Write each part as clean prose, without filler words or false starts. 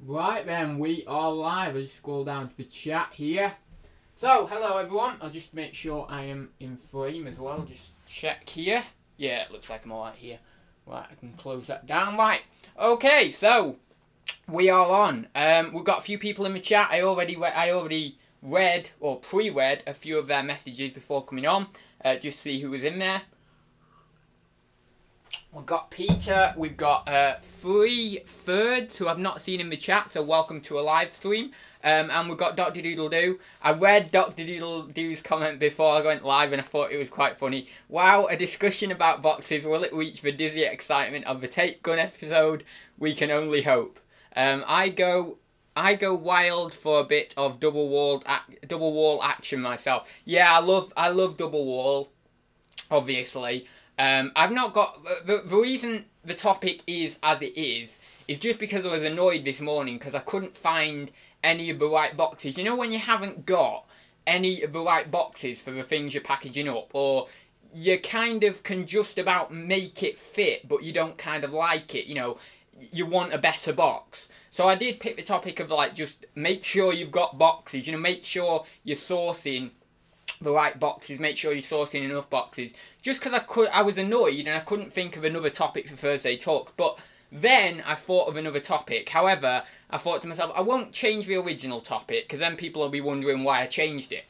Right then, we are live. I'll just scroll down to the chat here. So, hello everyone. I'll just make sure I am in frame as well. Just check here. Yeah, it looks like I'm alright here. Right, I can close that down. Right. Okay, so we are on. We've got a few people in the chat. I already read or pre-read a few of their messages before coming on. Just see who was in there. We've got Peter, we've got 3 thirds who I've not seen in the chat, so welcome to a live stream. And we've got Dr. Doodle Doo. I read Dr. Doodle Doo's comment before I went live and I thought it was quite funny. Wow, a discussion about boxes, will it reach the dizzy excitement of the tape gun episode? We can only hope. I go wild for a bit of double wall action myself. Yeah, I love double wall, obviously. I've not got the reason the topic is as it is just because I was annoyed this morning because I couldn't find any of the right boxes. You know when you haven't got any of the right boxes for the things you're packaging up, or you kind of can just about make it fit but you don't kind of like it, you know, you want a better box. So I did pick the topic of like just make sure you've got boxes, you know, make sure you're sourcing the right boxes, make sure you're sourcing enough boxes. Just because I was annoyed and I couldn't think of another topic for Thursday Talks, but then I thought of another topic. However, I thought to myself, I won't change the original topic because then people will be wondering why I changed it.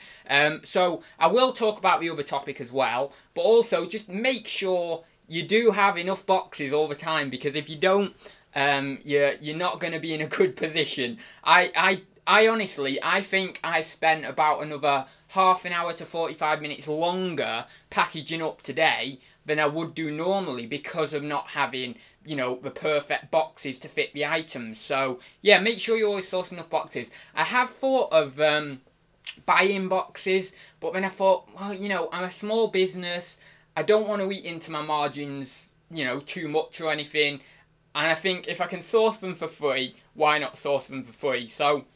So I will talk about the other topic as well, but also just make sure you do have enough boxes all the time, because if you don't, you're not going to be in a good position. I honestly, I think I spent about another half an hour to 45 minutes longer packaging up today than I would do normally because of not having, you know, the perfect boxes to fit the items. So, yeah, make sure you always source enough boxes. I have thought of buying boxes, but then I thought, well, you know, I'm a small business. I don't want to eat into my margins, you know, too much or anything. And I think if I can source them for free, why not source them for free? So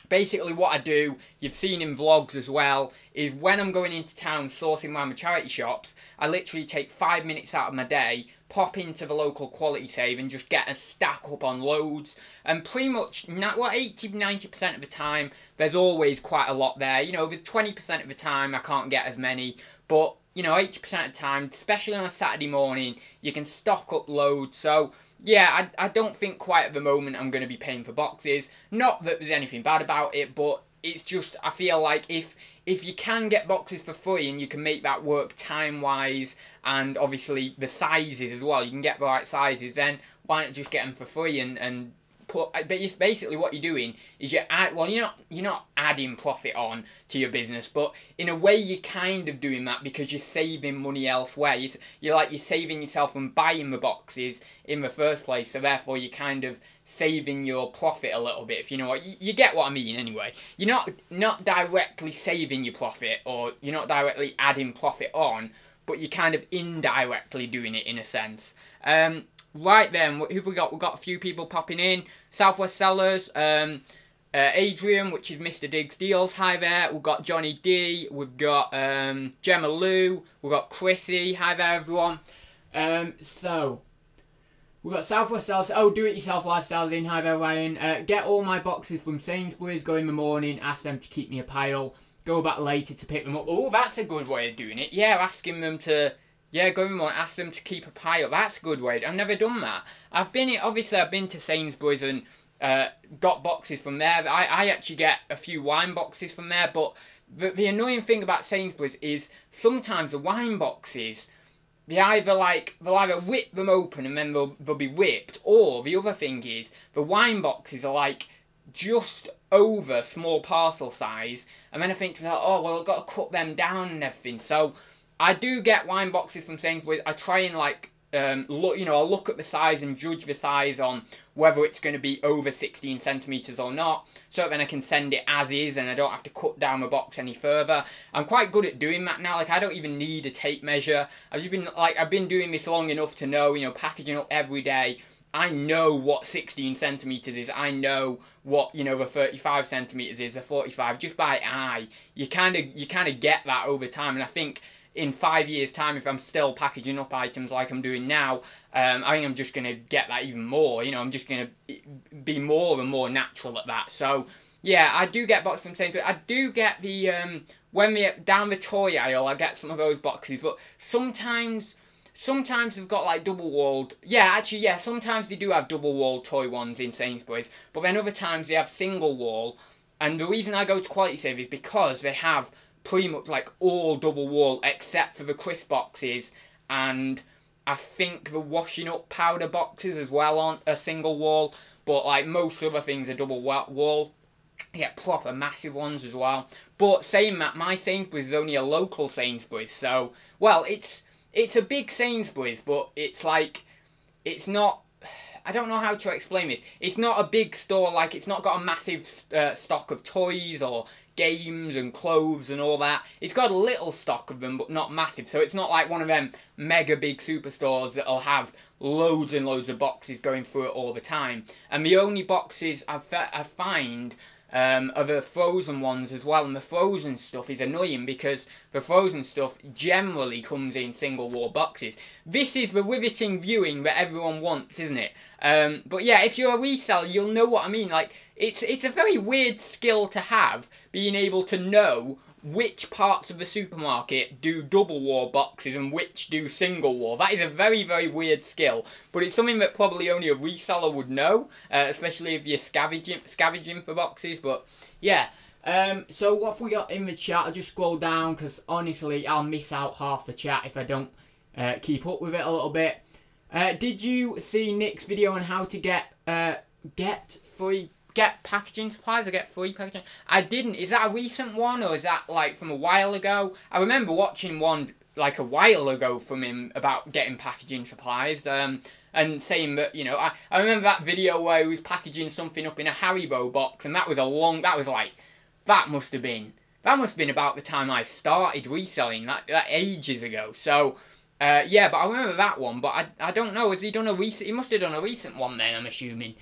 basically what I do, you've seen in vlogs as well, is when I'm going into town sourcing around the charity shops, I literally take 5 minutes out of my day, pop into the local quality save and just get a stack up on loads. And pretty much, 80-90% of the time, there's always quite a lot there. You know, there's 20% of the time I can't get as many, but, you know, 80% of the time, especially on a Saturday morning, you can stock up loads. So yeah, I don't think quite at the moment I'm going to be paying for boxes. Not that there's anything bad about it, but it's just, I feel like if you can get boxes for free and you can make that work time-wise, and obviously the sizes as well, you can get the right sizes, then why not just get them for free and put, but it's basically what you're doing is you're not adding profit on to your business, but in a way you're kind of doing that because you're saving money elsewhere. You're saving yourself from buying the boxes in the first place, so therefore you're kind of saving your profit a little bit, if you know what you get what I mean. Anyway, you're not directly saving your profit, or you're not directly adding profit on, but you're kind of indirectly doing it in a sense. Right then, who have we got? We've got a few people popping in. Southwest Sellers, Adrian, which is Mr. Diggs Deals, hi there. We've got Johnny D, we've got Gemma Lou, we've got Chrissy, hi there everyone. So, we've got Southwest Sellers, oh, do-it-yourself lifestyles in, hi there Ryan. Get all my boxes from Sainsbury's, go in the morning, ask them to keep me a pile, go back later to pick them up. Oh, that's a good way of doing it. Yeah, asking them to... yeah, go in and ask them to keep a pile. That's a good way. I've never done that. I've been to Sainsbury's and got boxes from there. I actually get a few wine boxes from there, but the annoying thing about Sainsbury's is sometimes the wine boxes, they'll either whip them open and then they'll be ripped, or the other thing is the wine boxes are like just over small parcel size, and then I think to myself, oh well, I've got to cut them down and everything. So I do get wine boxes from Sainsbury's. I try and I'll look at the size and judge the size on whether it's going to be over 16 centimetres or not, so then I can send it as is and I don't have to cut down the box any further. I'm quite good at doing that now. Like, I don't even need a tape measure. I've been doing this long enough to know, you know, packaging up every day, I know what 16 centimetres is. I know what, you know, the 35 centimetres is, the 45, just by eye. You kind of get that over time, and I think in 5 years' time, if I'm still packaging up items like I'm doing now, I think I'm just going to get that even more. You know, I'm just going to be more and more natural at that. So, yeah, I do get boxes from Sainsbury's. I do get the, when we're down the toy aisle, I get some of those boxes. But sometimes they've got like double-walled. Yeah, actually, yeah, sometimes they do have double-walled toy ones in Sainsbury's. But then other times they have single-wall. And the reason I go to Quality Save is because they have pretty much like all double-wall except for the crisp boxes, and I think the washing up powder boxes as well aren't a single wall, but like most other things are double wall. You get proper massive ones as well. But saying that, my Sainsbury's is only a local Sainsbury's, so, well, it's a big Sainsbury's, but it's like, it's not, I don't know how to explain this. It's not a big store, like it's not got a massive stock of toys or games and clothes and all that. It's got a little stock of them, but not massive. So it's not like one of them mega big superstores that'll have loads and loads of boxes going through it all the time. And the only boxes I find are the frozen ones as well. And the frozen stuff is annoying because the frozen stuff generally comes in single wall boxes. This is the riveting viewing that everyone wants, isn't it? But yeah, if you're a reseller, you'll know what I mean. Like, it's a very weird skill to have, being able to know which parts of the supermarket do double wall boxes and which do single wall. That is a very, very weird skill, but it's something that probably only a reseller would know, especially if you're scavenging for boxes. But yeah, so what have we got in the chat? I'll just scroll down because honestly I'll miss out half the chat if I don't keep up with it a little bit. Did you see Nick's video on how to get packaging supplies or get free packaging? I didn't. Is that a recent one or is that like from a while ago? I remember watching one like a while ago from him about getting packaging supplies and saying that, you know, I remember that video where he was packaging something up in a Haribo box, and that must have been about the time I started reselling, that ages ago. So yeah, but I remember that one, but I don't know, has he done a recent, he must have done a recent one then, I'm assuming.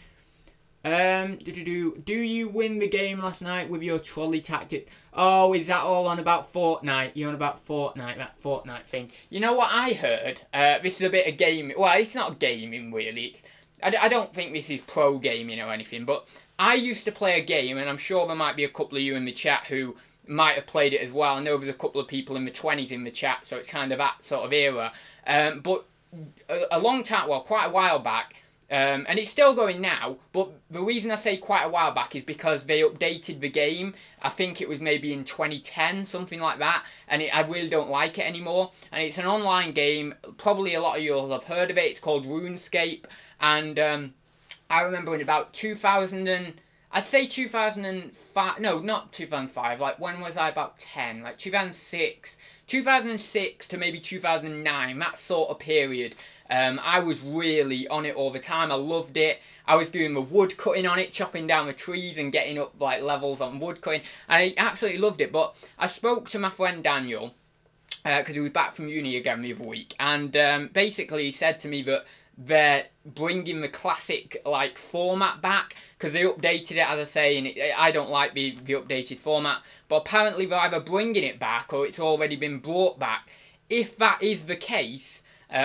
Do you win the game last night with your trolley tactics? Oh, is that all on about Fortnite? You're on about Fortnite, that Fortnite thing. You know what I heard? This is a bit of gaming. Well, it's not gaming, really. I don't think this is pro gaming or anything, but I used to play a game, and I'm sure there might be a couple of you in the chat who might have played it as well. I know there's a couple of people in the 20s in the chat, so it's kind of that sort of era. But a long time, well, quite a while back, and it's still going now, but the reason I say quite a while back is because they updated the game. I think it was maybe in 2010, something like that, and I really don't like it anymore. And it's an online game, probably a lot of you will have heard of it. It's called Runescape, and I remember in about I'd say 2005, no, not 2005, like when was I about 10, like 2006 to maybe 2009, that sort of period. I was really on it all the time. I loved it. I was doing the wood cutting on it, chopping down the trees and getting up like levels on wood cutting, and I absolutely loved it. But I spoke to my friend Daniel, because he was back from uni again the other week, and basically he said to me that they're bringing the classic like format back because they updated it, as I say, and I don't like the updated format, but apparently they're either bringing it back or it's already been brought back. If that is the case,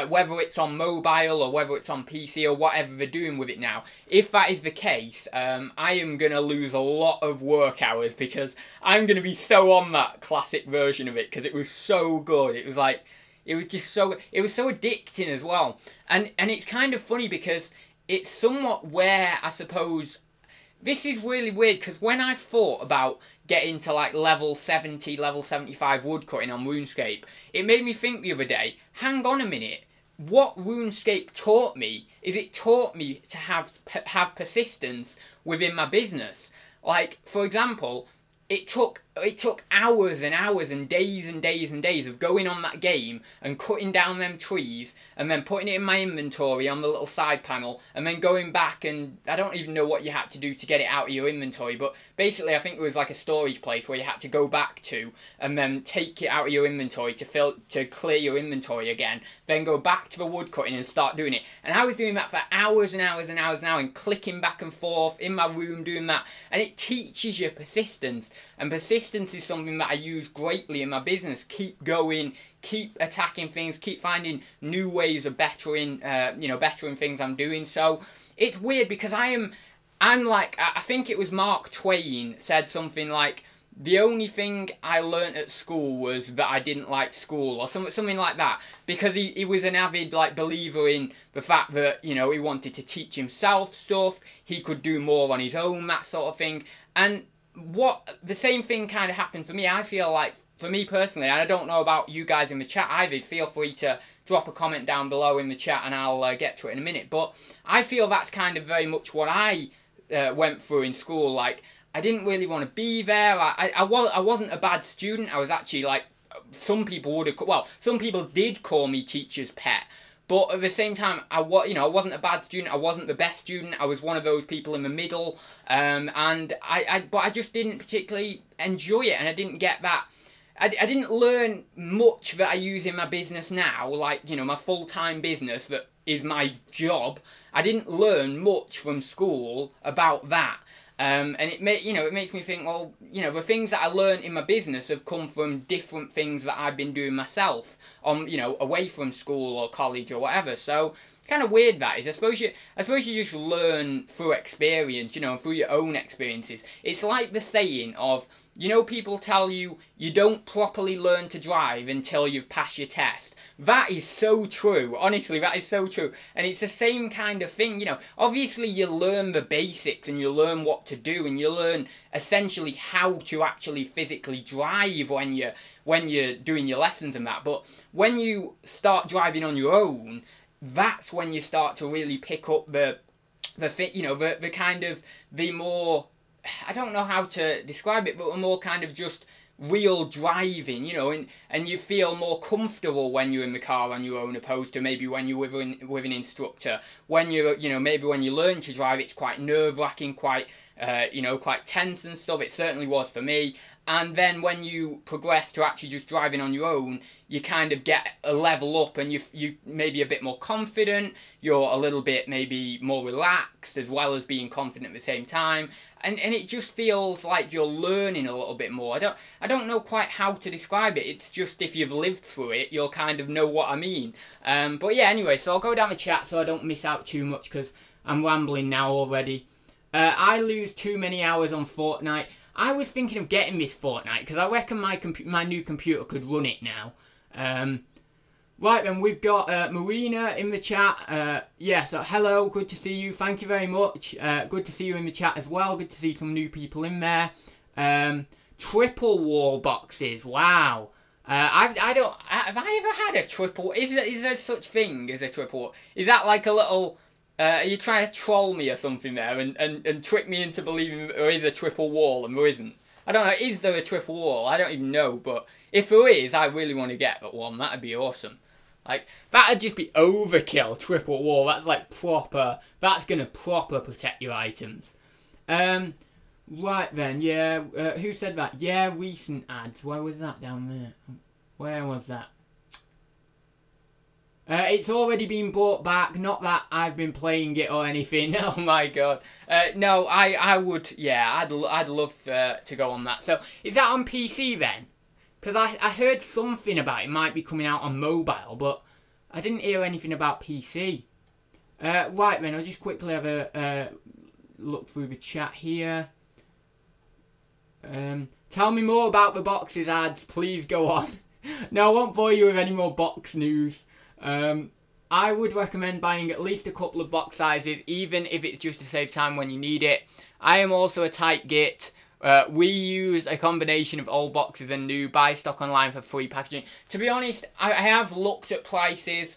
whether it's on mobile or whether it's on PC or whatever they're doing with it now, if that is the case, I am going to lose a lot of work hours because I'm going to be so on that classic version of it because it was so good. It was like, it was just so, it was so addicting as well. And it's kind of funny because it's somewhat where, I suppose, this is really weird because when I thought about getting to like level 70, level 75 woodcutting on RuneScape, it made me think the other day, hang on a minute, what RuneScape taught me is it taught me to have persistence within my business. Like, for example, it took hours and hours and days and days and days of going on that game and cutting down them trees and then putting it in my inventory on the little side panel and then going back, and I don't even know what you had to do to get it out of your inventory, but basically I think it was like a storage place where you had to go back to and then take it out of your inventory to clear your inventory again, then go back to the wood cutting and start doing it. And I was doing that for hours and hours and hours now and clicking back and forth in my room doing that, and it teaches you persistence. And persistence is something that I use greatly in my business. Keep going, keep attacking things, keep finding new ways of bettering, bettering things I'm doing. So it's weird because I'm like, I think it was Mark Twain said something like, the only thing I learnt at school was that I didn't like school, or something like that, because he was an avid like believer in the fact that, you know, he wanted to teach himself stuff, he could do more on his own, that sort of thing. And the same thing kind of happened for me. I feel like, for me personally, and I don't know about you guys in the chat either, feel free to drop a comment down below in the chat and I'll get to it in a minute, but I feel that's kind of very much what I went through in school. Like, I didn't really want to be there. I wasn't a bad student. I was actually like, some people did call me teacher's pet. But at the same time, I wasn't a bad student. I wasn't the best student. I was one of those people in the middle. But I just didn't particularly enjoy it, and I didn't get that. I didn't learn much that I use in my business now, like, you know, my full-time business that is my job. I didn't learn much from school about that. And it makes me think, well, you know, the things that I learned in my business have come from different things that I've been doing myself, away from school or college or whatever. So kind of weird that is. I suppose you just learn through experience, you know, through your own experiences. It's like the saying of, you know, people tell you you don't properly learn to drive until you've passed your test. That is so true. Honestly, that is so true. And it's the same kind of thing, you know. Obviously, you learn the basics and you learn what to do and you learn essentially how to actually physically drive when you're doing your lessons and that. But when you start driving on your own, that's when you start to really pick up the more, I don't know how to describe it, but a more kind of just real driving, you know, and you feel more comfortable when you're in the car on your own, opposed to maybe when you're with an instructor. When you're, you know, maybe when you learn to drive, it's quite nerve-wracking, quite tense and stuff. It certainly was for me. And then when you progress to actually just driving on your own, you kind of get a level up and you maybe a bit more confident, you're a little bit maybe more relaxed as well as being confident at the same time. And it just feels like you're learning a little bit more. I don't know quite how to describe it. It's just if you've lived through it, you'll kind of know what I mean. But yeah, anyway, so I'll go down the chat so I don't miss out too much because I'm rambling now already. I lose too many hours on Fortnite. I was thinking of getting this Fortnite because I reckon my new computer could run it now. Right then, we've got Marina in the chat. Yeah, so hello, good to see you. Thank you very much. Good to see you in the chat as well. Good to see some new people in there. Triple wall boxes. Wow. Have I ever had a triple? Is there such thing as a triple? Is that like a little? Are you trying to troll me or something there and trick me into believing there is a triple wall and there isn't? I don't know, is there a triple wall? I don't even know, but if there is, I really want to get that one. That'd be awesome. Like, that'd just be overkill, triple wall. That's like proper, that's going to proper protect your items. Right then, yeah, who said that? Yeah, recent ads. Where was that down there? Where was that? It's already been brought back, not that I've been playing it or anything. Oh my god. No, I would, yeah, I'd love to go on that. So, is that on PC then? Because I heard something about it might be coming out on mobile, but I didn't hear anything about PC. Right then, I'll just quickly have a look through the chat here. Tell me more about the boxes ads, please go on. No, I won't bore you with any more box news. I would recommend buying at least a couple of box sizes, even if it's just to save time when you need it. I am also a tight git. We use a combination of old boxes and new, buy stock online for free packaging. To be honest, I have looked at prices.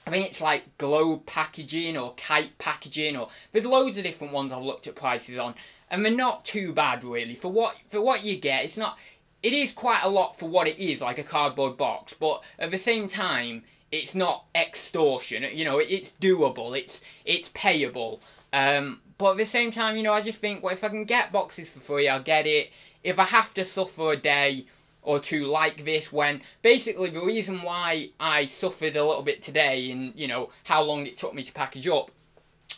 I think it's like Globe packaging or Kite packaging, or there's loads of different ones I've looked at prices on, and they're not too bad really. For what you get, it's not. It is quite a lot for what it is, like a cardboard box, but at the same time, it's not extortion. You know, it's doable. It's payable. But at the same time, you know, I just think, well, if I can get boxes for free, I'll get it. If I have to suffer a day or two like this, when basically the reason why I suffered a little bit today in, you know, how long it took me to package up,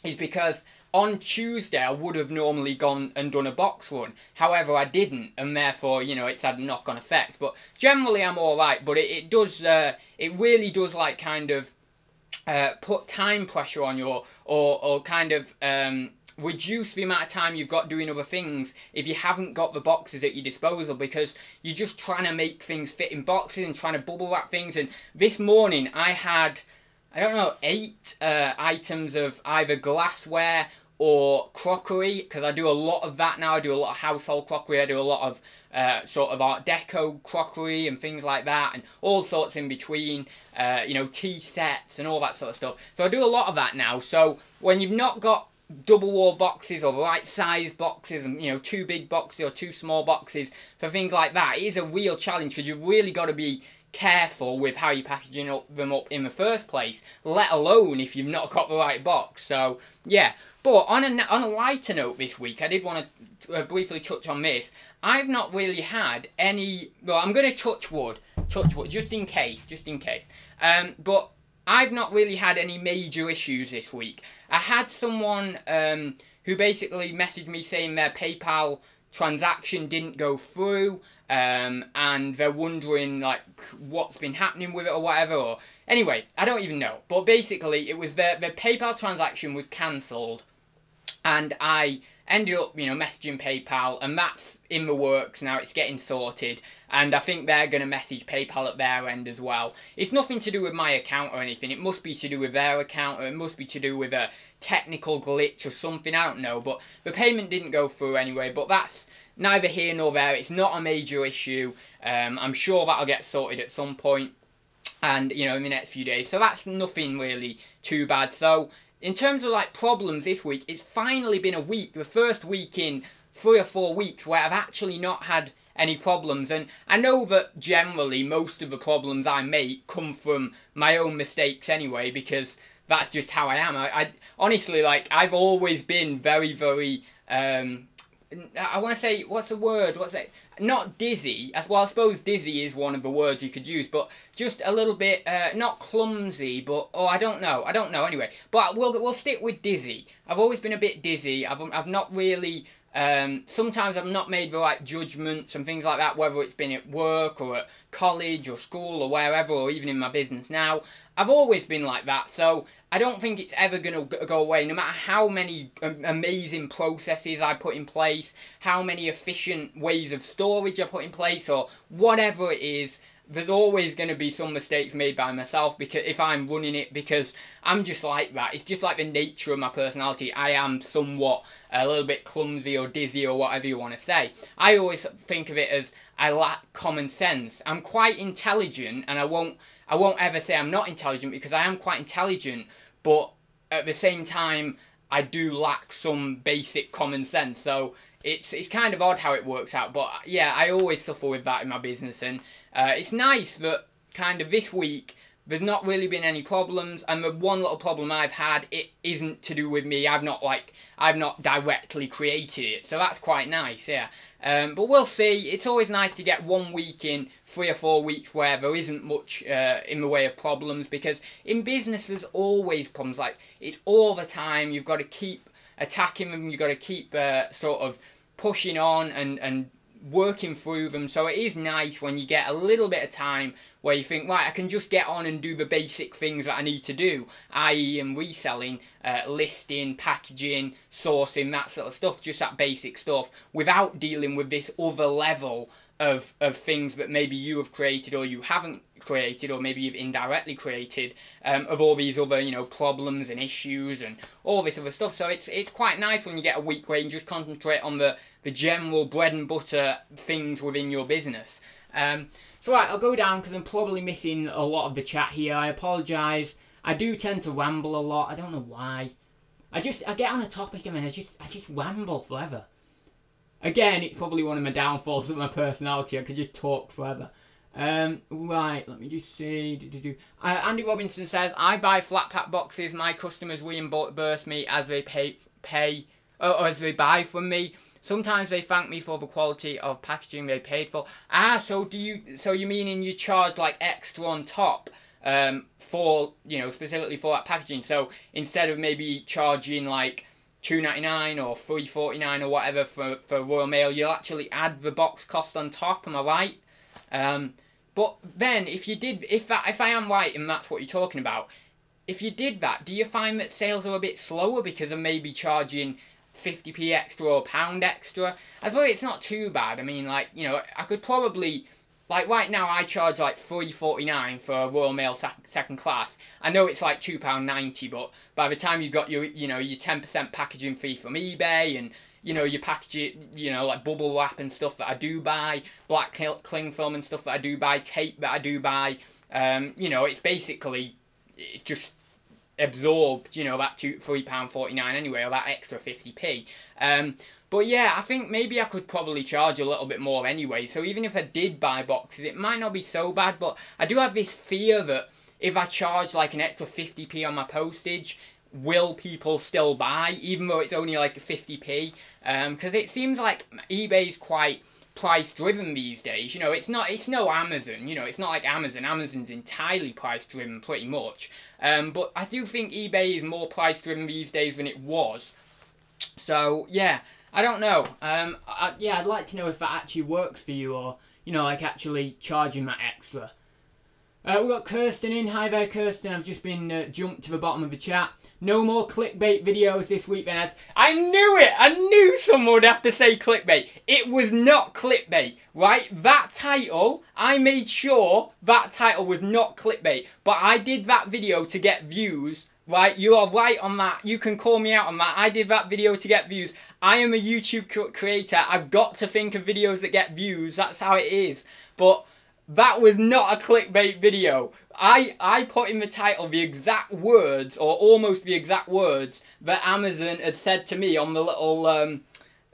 is because on Tuesday I would have normally gone and done a box run. However, I didn't, and therefore, you know, it's had a knock-on effect. But generally I'm alright, but it does, it really does, like, kind of put time pressure on you, or kind of reduce the amount of time you've got doing other things if you haven't got the boxes at your disposal, because you're just trying to make things fit in boxes and trying to bubble wrap things. And this morning I had, I don't know, 8 items of either glassware or crockery, because I do a lot of that now. I do a lot of household crockery, I do a lot of sort of Art Deco crockery and things like that, and all sorts in between, you know, tea sets and all that sort of stuff. So I do a lot of that now. So when you've not got double wall boxes or right size boxes, and, you know, 2 big boxes or 2 small boxes for things like that, it is a real challenge, because you've really got to be careful with how you're packaging them up in the first place, let alone if you've not got the right box. So yeah, but on a lighter note this week, I did want to briefly touch on this. I've not really had any, well, I'm going to touch wood, just in case, but I've not really had any major issues this week. I had someone who basically messaged me saying their PayPal transaction didn't go through, and they're wondering, like, what's been happening with it or whatever. Or anyway, I don't even know. But basically, it was their PayPal transaction was cancelled, and I ended up, you know, messaging PayPal, and that's in the works now. It's getting sorted, and I think they're going to message PayPal at their end as well. It's nothing to do with my account or anything. It must be to do with their account, or it must be to do with a technical glitch or something. I don't know, but the payment didn't go through anyway. But that's neither here nor there. It's not a major issue. I'm sure that'll get sorted at some point, and, you know, in the next few days. So that's nothing really too bad. So in terms of, like, problems this week, it's finally been a week, the first week in 3 or 4 weeks where I've actually not had any problems. And I know that generally most of the problems I make come from my own mistakes anyway, because that's just how I am. I honestly, like, I've always been very, very, I want to say, what's the word? What's it? Not dizzy. Well, I suppose dizzy is one of the words you could use, but just a little bit, not clumsy, but, oh, I don't know anyway. But we'll stick with dizzy. I've always been a bit dizzy. I've not really, sometimes I've not made the right judgments and things like that, whether it's been at work or at college or school or wherever, or even in my business now. I've always been like that, so I don't think it's ever going to go away, no matter how many amazing processes I put in place, how many efficient ways of storage I put in place, or whatever it is. There's always going to be some mistakes made by myself, because if I'm running it, because I'm just like that. It's just like the nature of my personality. I am somewhat a little bit clumsy or dizzy or whatever you want to say. I always think of it as I lack common sense. I'm quite intelligent, and I won't ever say I'm not intelligent, because I am quite intelligent, but at the same time I do lack some basic common sense. So it's kind of odd how it works out, but yeah, I always suffer with that in my business. And it's nice that kind of this week there's not really been any problems, and the one little problem I've had, it isn't to do with me. I've not directly created it, so that's quite nice, yeah. But we'll see. It's always nice to get 1 week in 3 or 4 weeks where there isn't much in the way of problems, because in business there's always problems. Like, it's all the time. You've got to keep attacking them. You've got to keep sort of pushing on and working through them. So it is nice when you get a little bit of time where you think, right, I can just get on and do the basic things that I need to do, i.e. reselling, listing, packaging, sourcing, that sort of stuff, just that basic stuff, without dealing with this other level of things that maybe you have created or you haven't created, or maybe you've indirectly created, of all these other, you know, problems and issues and all this other stuff. So it's quite nice when you get a week where you can just concentrate on the general bread and butter things within your business. So right, I'll go down because I'm probably missing a lot of the chat here. I apologise. I do tend to ramble a lot. I don't know why. I get on a topic and then I just ramble forever. Again, it's probably one of my downfalls of my personality. I could just talk forever. Right, let me just see. Andy Robinson says, I buy flat pack boxes. My customers reimburse me as they as they buy from me. Sometimes they thank me for the quality of packaging they paid for. So you meaning you charge like extra on top for, you know, specifically for that packaging? So instead of maybe charging like £2.99 or £3.49 or whatever for Royal Mail, you'll actually add the box cost on top. Am I right? But then, if I am right and that's what you're talking about, if you did that, do you find that sales are a bit slower because of maybe charging 50p extra or £1 extra? I suppose it's not too bad. I mean, like, you know, I could probably, like, right now I charge like £3.49 for a Royal Mail second class. I know it's like £2.90, but by the time you've got your, you know, your 10% packaging fee from eBay and, you know, you package it, you know, like bubble wrap and stuff that I do buy, black cling film and stuff that I do buy, tape that I do buy, you know, it's basically, it just absorbed, you know, that £3.49 anyway, or that extra 50p. But yeah, I think maybe I could probably charge a little bit more anyway, so even if I did buy boxes, it might not be so bad, but I do have this fear that if I charge like an extra 50p on my postage, will people still buy, even though it's only like 50p? Because it seems like eBay's quite price driven these days. You know, it's no Amazon. You know, it's not like Amazon. Amazon's entirely price driven pretty much. But I do think eBay is more price driven these days than it was. So yeah, I don't know. Yeah, I'd like to know if that actually works for you, or, you know, like actually charging that extra. We've got Kirsten in. Hi there, Kirsten. I've just been jumped to the bottom of the chat. No more clickbait videos this week then. I knew it! I knew someone would have to say clickbait. It was not clickbait, right? That title, I made sure that title was not clickbait. But I did that video to get views, right? You are right on that. You can call me out on that. I did that video to get views. I am a YouTube creator. I've got to think of videos that get views. That's how it is. But that was not a clickbait video. I put in the title the exact words, or almost the exact words, that Amazon had said to me on the little,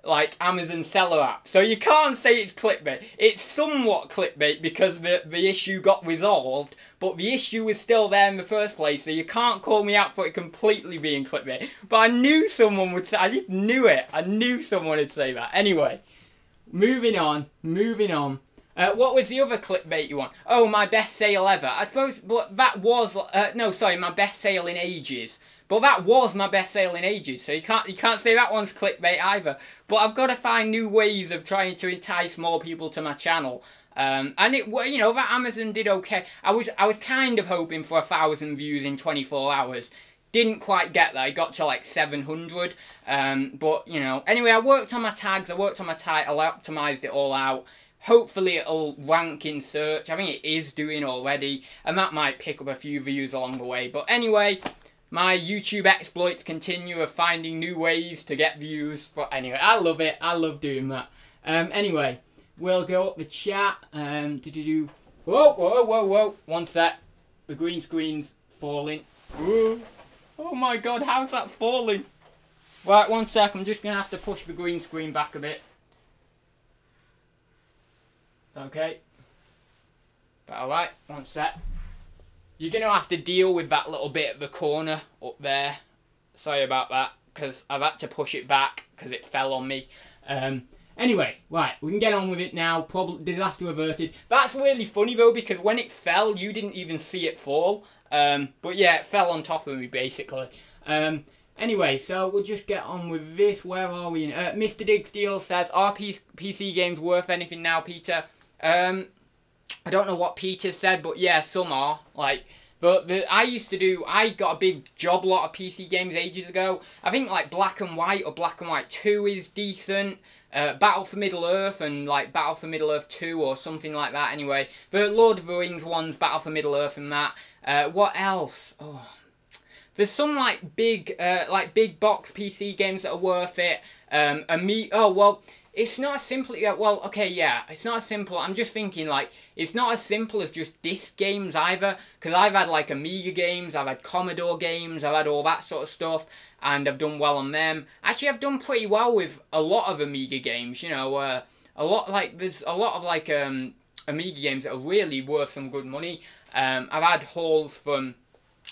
like, Amazon seller app. So you can't say it's clickbait. It's somewhat clickbait because the issue got resolved, but the issue was still there in the first place, so you can't call me out for it completely being clickbait. But I knew someone would say, I just knew it. I knew someone would say that. Anyway, moving on. What was the other clickbait you want? Oh, my best sale ever. I suppose, but that was, no, sorry, my best sale in ages. But that was my best sale in ages, so you can't say that one's clickbait either. But I've got to find new ways of trying to entice more people to my channel. And it, you know, that Amazon did okay. I was kind of hoping for 1,000 views in 24 hours. Didn't quite get there. I got to like 700. But, you know, anyway, I worked on my tags, I worked on my title, I optimized it all out. Hopefully it'll rank in search. I think it is doing already, and that might pick up a few views along the way. But anyway, my YouTube exploits continue of finding new ways to get views. But anyway, I love it. I love doing that. Anyway, we'll go up the chat. Whoa. One sec. The green screen's falling. Whoa. Oh my god, how's that falling? Right, one sec. I'm just going to have to push the green screen back a bit. Okay. But alright, one sec. You're going to have to deal with that little bit at the corner up there. Sorry about that, because I've had to push it back because it fell on me. Anyway, right, we can get on with it now. Problem, disaster averted. That's really funny though, because when it fell, you didn't even see it fall. But yeah, it fell on top of me basically. Anyway, so we'll just get on with this. Where are we? Mr. Digsteel says, are PC games worth anything now, Peter? I don't know what Peter said, but yeah, some are. Like, but I got a big job lot of PC games ages ago. I think like Black and White or Black and White 2 is decent. Battle for Middle-earth and like Battle for Middle-earth 2 or something like that anyway. The Lord of the Rings ones, Battle for Middle-earth and that. What else? Oh, there's some like big box PC games that are worth it. Oh well, it's not as simple. Yeah, well, okay, yeah, it's not as simple. I'm just thinking like it's not as simple as just disc games either. Because I've had like Amiga games, I've had Commodore games, I've had all that sort of stuff, and I've done well on them. Actually, I've done pretty well with a lot of Amiga games. You know, there's a lot of like Amiga games that are really worth some good money. I've had hauls from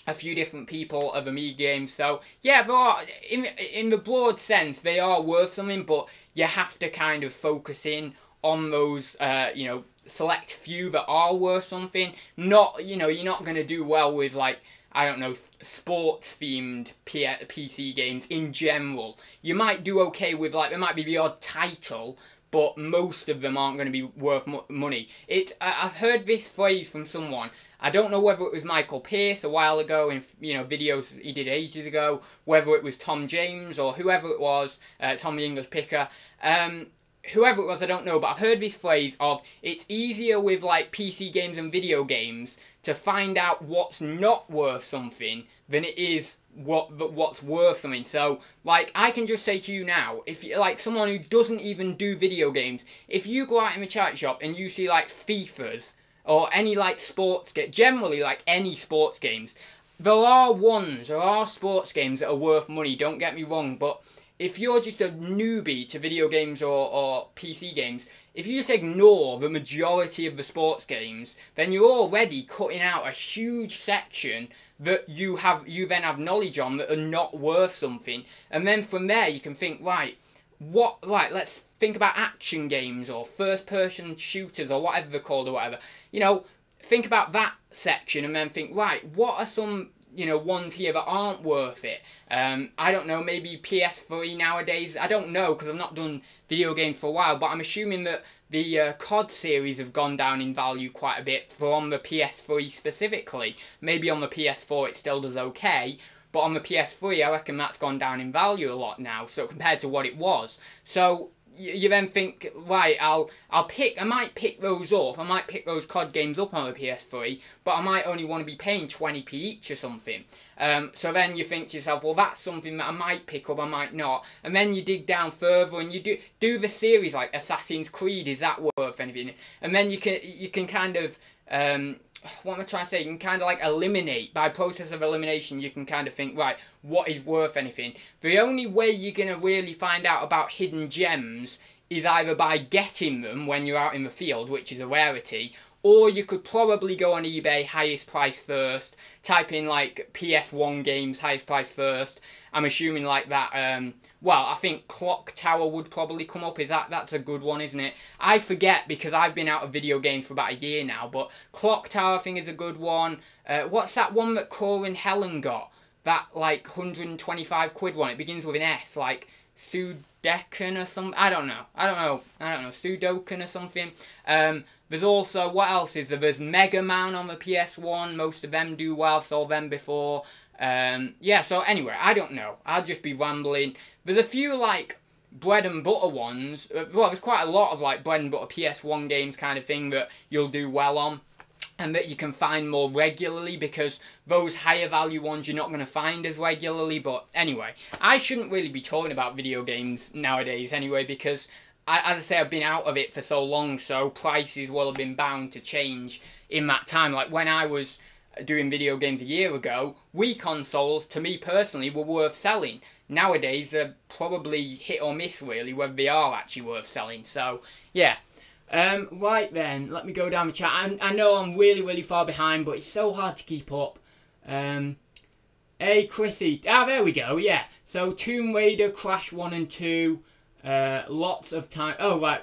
a few different people of Amiga games, so yeah, there are, in the broad sense, they are worth something, but you have to kind of focus in on those, you know, select few that are worth something. Not, you know, you're not going to do well with, like, I don't know, sports-themed PC games in general, you might do okay with, like, there might be the odd title, but most of them aren't going to be worth money. I've heard this phrase from someone. I don't know whether it was Michael Pearce a while ago in, you know, videos he did ages ago, whether it was Tom James or whoever it was, Tom the English Picker. Whoever it was, I don't know, but I've heard this phrase of, it's easier with, like, PC games and video games to find out what's not worth something than it is what's worth something. So, like, I can just say to you now, if you, like, someone who doesn't even do video games, if you go out in the charity shop and you see, like, FIFAs, or any, like, sports game, generally, like, any sports games, there are sports games that are worth money, don't get me wrong, but if you're just a newbie to video games or PC games, if you just ignore the majority of the sports games, then you're already cutting out a huge section that you then have knowledge on that are not worth something. And then from there you can think, right, let's think about action games or first-person shooters or whatever they're called or whatever. You know, think about that section and then think, right, what are some, you know, ones here that aren't worth it? I don't know, maybe PS3 nowadays. I don't know, because I've not done video games for a while, but I'm assuming that the COD series have gone down in value quite a bit from the PS3 specifically. Maybe on the PS4 it still does okay, but on the PS3 I reckon that's gone down in value a lot now, so compared to what it was. So you then think, right, I might pick those up, I might pick those COD games up on the PS3, but I might only want to be paying 20p each or something. So then you think to yourself, well, that's something that I might pick up, I might not. And then you dig down further and you do the series like Assassin's Creed, is that worth anything? And then you can kind of, what am I trying to say? You can kind of like eliminate, by process of elimination, you can kind of think, right, what is worth anything? The only way you're going to really find out about hidden gems is either by getting them when you're out in the field, which is a rarity, or you could probably go on eBay, highest price first, type in like PS1 games, highest price first. I'm assuming like that, well, I think Clock Tower would probably come up. That's a good one, isn't it? I forget because I've been out of video games for about a year now, but Clock Tower I think is a good one. What's that one that Corin Helen got? That like 125 quid one. It begins with an S, like Sudoku or something. I don't know. Sudoku or something. There's also, what else is there? There's Mega Man on the PS1. Most of them do well. Saw them before. Yeah, so anyway, I don't know. I'll just be rambling. There's a few, like, bread and butter ones. Well, there's quite a lot of, like, bread and butter PS1 games kind of thing that you'll do well on, and that you can find more regularly, because those higher value ones you're not going to find as regularly. But anyway, I shouldn't really be talking about video games nowadays anyway, because as I say, I've been out of it for so long, so prices will have been bound to change in that time. Like when I was doing video games a year ago, Wii consoles, to me personally, were worth selling. Nowadays, they're probably hit or miss, really, whether they are actually worth selling. So, yeah. Right then, let me go down the chat. I know I'm really, really far behind, but it's so hard to keep up. Hey, Chrissy. Ah, there we go, yeah. So, Tomb Raider, Crash 1 and 2... lots of time. Oh right,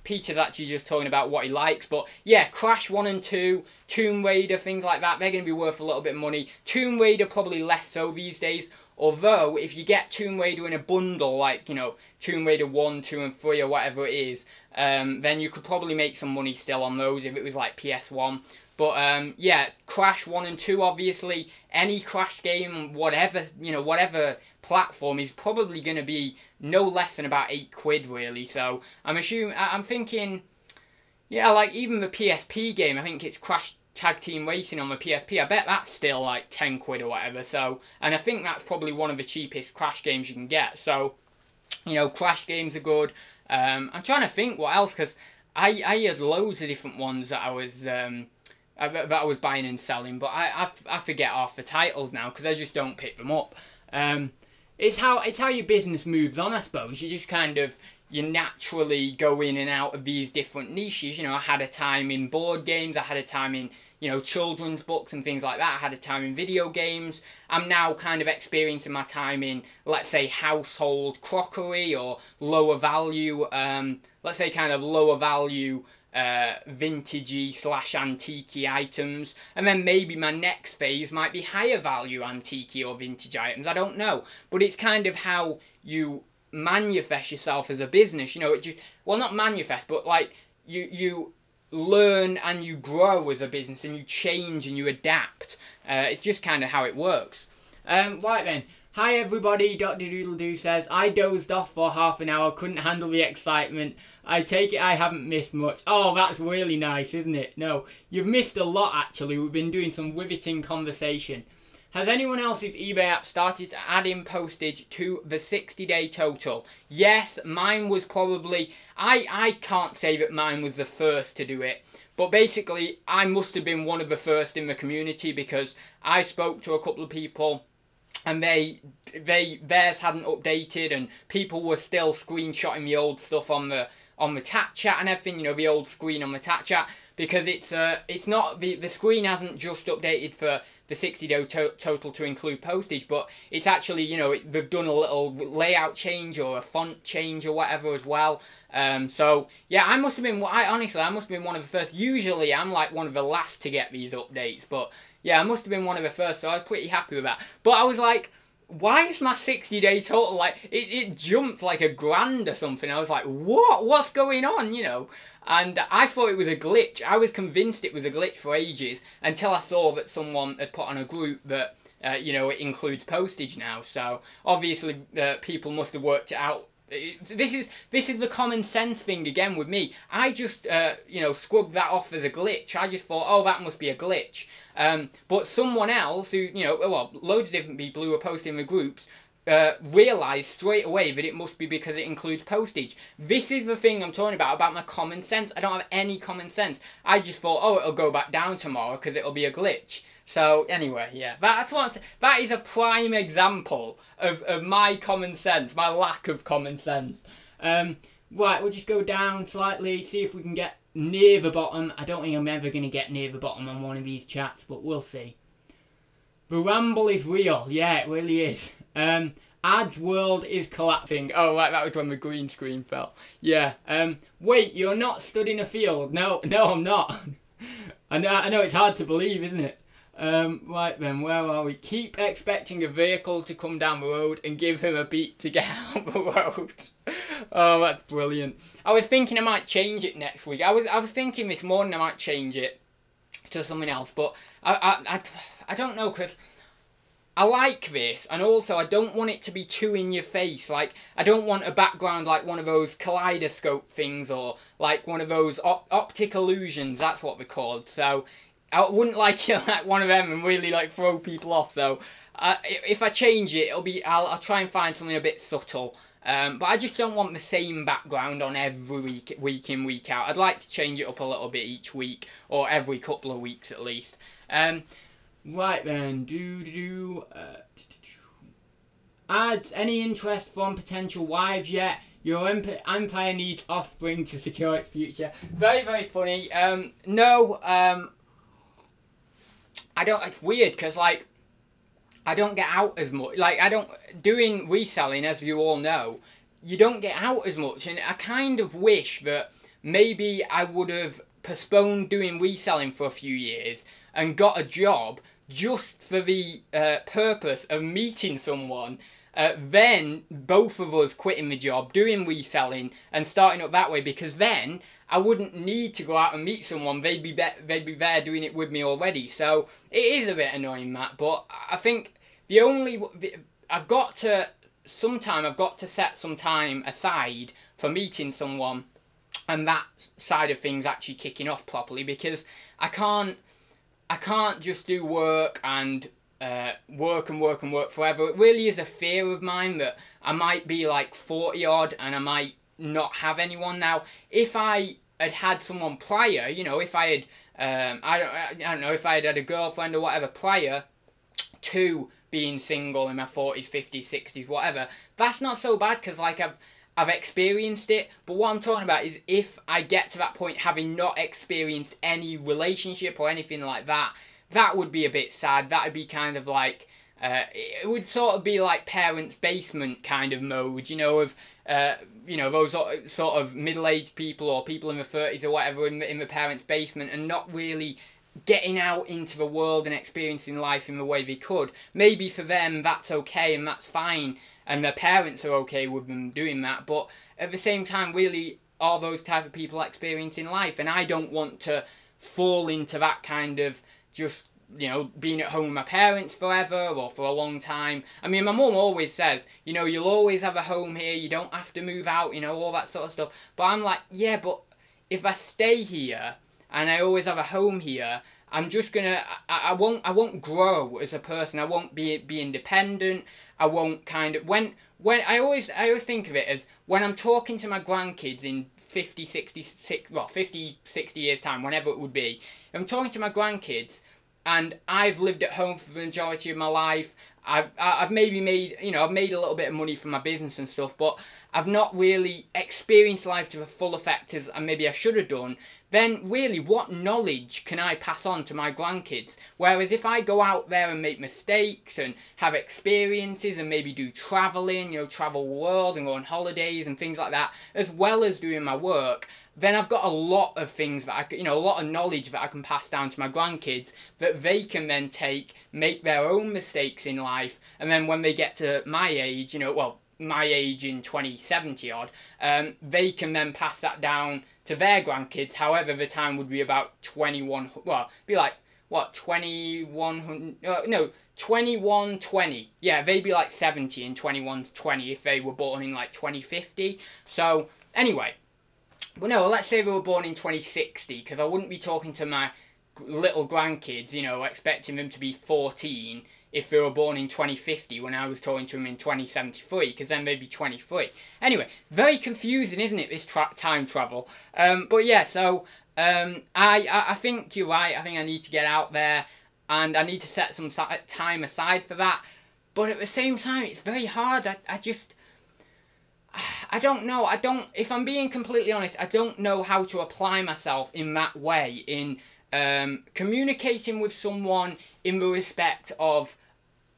Peter's actually just talking about what he likes, but yeah, Crash 1 and 2, Tomb Raider, things like that, they're going to be worth a little bit of money. Tomb Raider probably less so these days, although if you get Tomb Raider in a bundle, like, you know, Tomb Raider 1, 2 and 3 or whatever it is, then you could probably make some money still on those if it was like PS1. But yeah, Crash 1 and 2, obviously, any Crash game, whatever, you know, whatever platform, is probably going to be no less than about 8 quid, really. So I'm thinking, yeah, like even the PSP game, I think it's Crash Tag Team Racing on the PSP, I bet that's still like 10 quid or whatever. So, and I think that's probably one of the cheapest Crash games you can get. So, you know, Crash games are good. I'm trying to think what else, because I had loads of different ones that I was buying and selling, but I forget half the titles now because I just don't pick them up. It's how your business moves on, I suppose. You just kind of, you naturally go in and out of these different niches. You know, I had a time in board games, I had a time in, you know, children's books and things like that. I had a time in video games. I'm now kind of experiencing my time in, let's say, household crockery or lower value, let's say kind of lower value vintagey / antique items, and then maybe my next phase might be higher value antique or vintage items. I don't know, but it's kind of how you manifest yourself as a business. You know, it just, well, not manifest, but like you learn and you grow as a business, and you change and you adapt. It's just kind of how it works. Right then. Hi everybody, Dr. Doodledoo says, I dozed off for half an hour, couldn't handle the excitement. I take it I haven't missed much. Oh, that's really nice, isn't it? No, you've missed a lot actually. We've been doing some riveting conversation. Has anyone else's eBay app started to add in postage to the 60-day total? Yes, mine was probably... I can't say that mine was the first to do it. But basically, I must have been one of the first in the community, because I spoke to a couple of people and theirs hadn't updated, and people were still screenshotting the old stuff on the chat chat and everything, you know, the old screen on the chat chat, because it's not, the screen hasn't just updated for the 60-day total to include postage, but it's actually, you know, they've done a little layout change or a font change or whatever as well. So yeah, I must have been one of the first. Usually I'm like one of the last to get these updates, but yeah, I must have been one of the first, so I was pretty happy with that. But I was like, why is my 60-day total, like, it jumped like $1,000 or something. I was like, what's going on, you know? And I thought it was a glitch. I was convinced it was a glitch for ages, until I saw that someone had put on a group that, you know, it includes postage now. So obviously people must have worked it out. This is the common sense thing again with me. I just, you know, scrubbed that off as a glitch. I just thought, oh, that must be a glitch. But someone else who, you know, well, loads of different people who were posting in the groups, realised straight away that it must be because it includes postage. This is the thing I'm talking about my common sense. I don't have any common sense. I just thought, oh, it'll go back down tomorrow because it'll be a glitch. So anyway, yeah, that is a prime example of my common sense, my lack of common sense. Right, we'll just go down slightly, see if we can get near the bottom. I don't think I'm ever going to get near the bottom on one of these chats, but we'll see. The ramble is real. Yeah, it really is. Ads world is collapsing. Oh, right, that was when the green screen fell. Yeah. Wait, you're not stood in a field? No, I'm not. I know it's hard to believe, isn't it? Right then, where are we? Keep expecting a vehicle to come down the road and give him a beat to get out the road. Oh, that's brilliant. I was thinking I might change it next week. I was thinking this morning I might change it to something else, but I don't know, because I like this, and also I don't want it to be too in your face. Like, I don't want a background like one of those kaleidoscope things, or like one of those optic illusions, that's what they're called. So I wouldn't like it like one of them and really like throw people off. So if I change it, I'll try and find something a bit subtle. But I just don't want the same background on every week in, week out. I'd like to change it up a little bit each week, or every couple of weeks at least. Right then, ads, any interest from potential wives yet? Your empire needs offspring to secure its future. Very, very funny. No, I don't, it's weird, because, like, I don't get out as much. Like, doing reselling, as you all know, you don't get out as much, and I kind of wish that maybe I would have postponed doing reselling for a few years and got a job just for the purpose of meeting someone, then both of us quitting the job, doing reselling and starting up that way, because then I wouldn't need to go out and meet someone. They'd be there doing it with me already. So it is a bit annoying, Matt, but I think I've got to set some time aside for meeting someone and that side of things actually kicking off properly, because I can't just do work and work forever. It really is a fear of mine that I might be like 40 odd and I might not have anyone. Now, if I had someone prior, you know, if I had, I don't know, if I had a girlfriend or whatever prior to being single in my 40s, 50s, 60s, whatever, that's not so bad, because like I've experienced it. But what I'm talking about is if I get to that point having not experienced any relationship or anything like that, that would be a bit sad. That would be kind of like, it would sort of be like parents' basement kind of mode, you know, of you know, those sort of middle-aged people or people in their 30s or whatever in their parents' basement and not really getting out into the world and experiencing life in the way they could. Maybe for them that's okay and that's fine, and their parents are okay with them doing that, but at the same time, really, are those type of people experiencing life? And I don't want to fall into that kind of just, you know, being at home with my parents forever or for a long time. I mean, my mum always says, you know, you'll always have a home here, you don't have to move out, you know, all that sort of stuff. But I'm like, yeah, but if I stay here and I always have a home here, I'm just gonna, I won't grow as a person. I won't be independent. I won't kind of, when I always think of it as when I'm talking to my grandkids in 50, 60 years time, whenever it would be, if I'm talking to my grandkids and I've lived at home for the majority of my life, I've maybe made, you know, I've made a little bit of money from my business and stuff, but I've not really experienced life to the full effect as maybe I should have done, then really what knowledge can I pass on to my grandkids? Whereas if I go out there and make mistakes and have experiences and maybe do travelling, you know, travel the world and go on holidays and things like that, as well as doing my work, then I've got a lot of things that I can, you know, a lot of knowledge that I can pass down to my grandkids that they can then take, make their own mistakes in life, and then when they get to my age, you know, well, my age in 2070 odd, they can then pass that down to their grandkids. However, the time would be about 21, well, be like, what, 2100, no, 2120. Yeah, they'd be like 70 in 2120 if they were born in like 2050. So, anyway, well, no, let's say they were born in 2060, because I wouldn't be talking to my little grandkids, you know, expecting them to be 14 if they were born in 2050 when I was talking to them in 2073, because then they'd be 23. Anyway, very confusing, isn't it, this time travel? But yeah, so I think you're right. I think I need to get out there and I need to set some time aside for that. But at the same time, it's very hard. I don't know. If I'm being completely honest, I don't know how to apply myself in that way, in communicating with someone in the respect of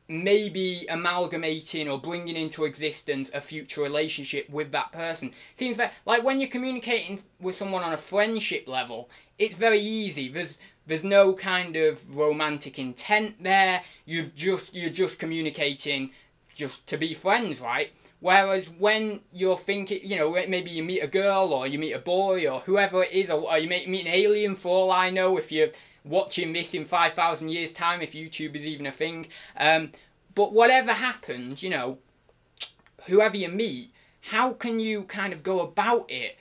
maybe amalgamating or bringing into existence a future relationship with that person. Seems like when you're communicating with someone on a friendship level, it's very easy. There's no kind of romantic intent there. You're just communicating just to be friends, right? Whereas when you're thinking, you know, maybe you meet a girl or you meet a boy or whoever it is, or you meet an alien for all I know, if you're watching this in 5,000 years' time, if YouTube is even a thing. But whatever happens, you know, whoever you meet, how can you kind of go about it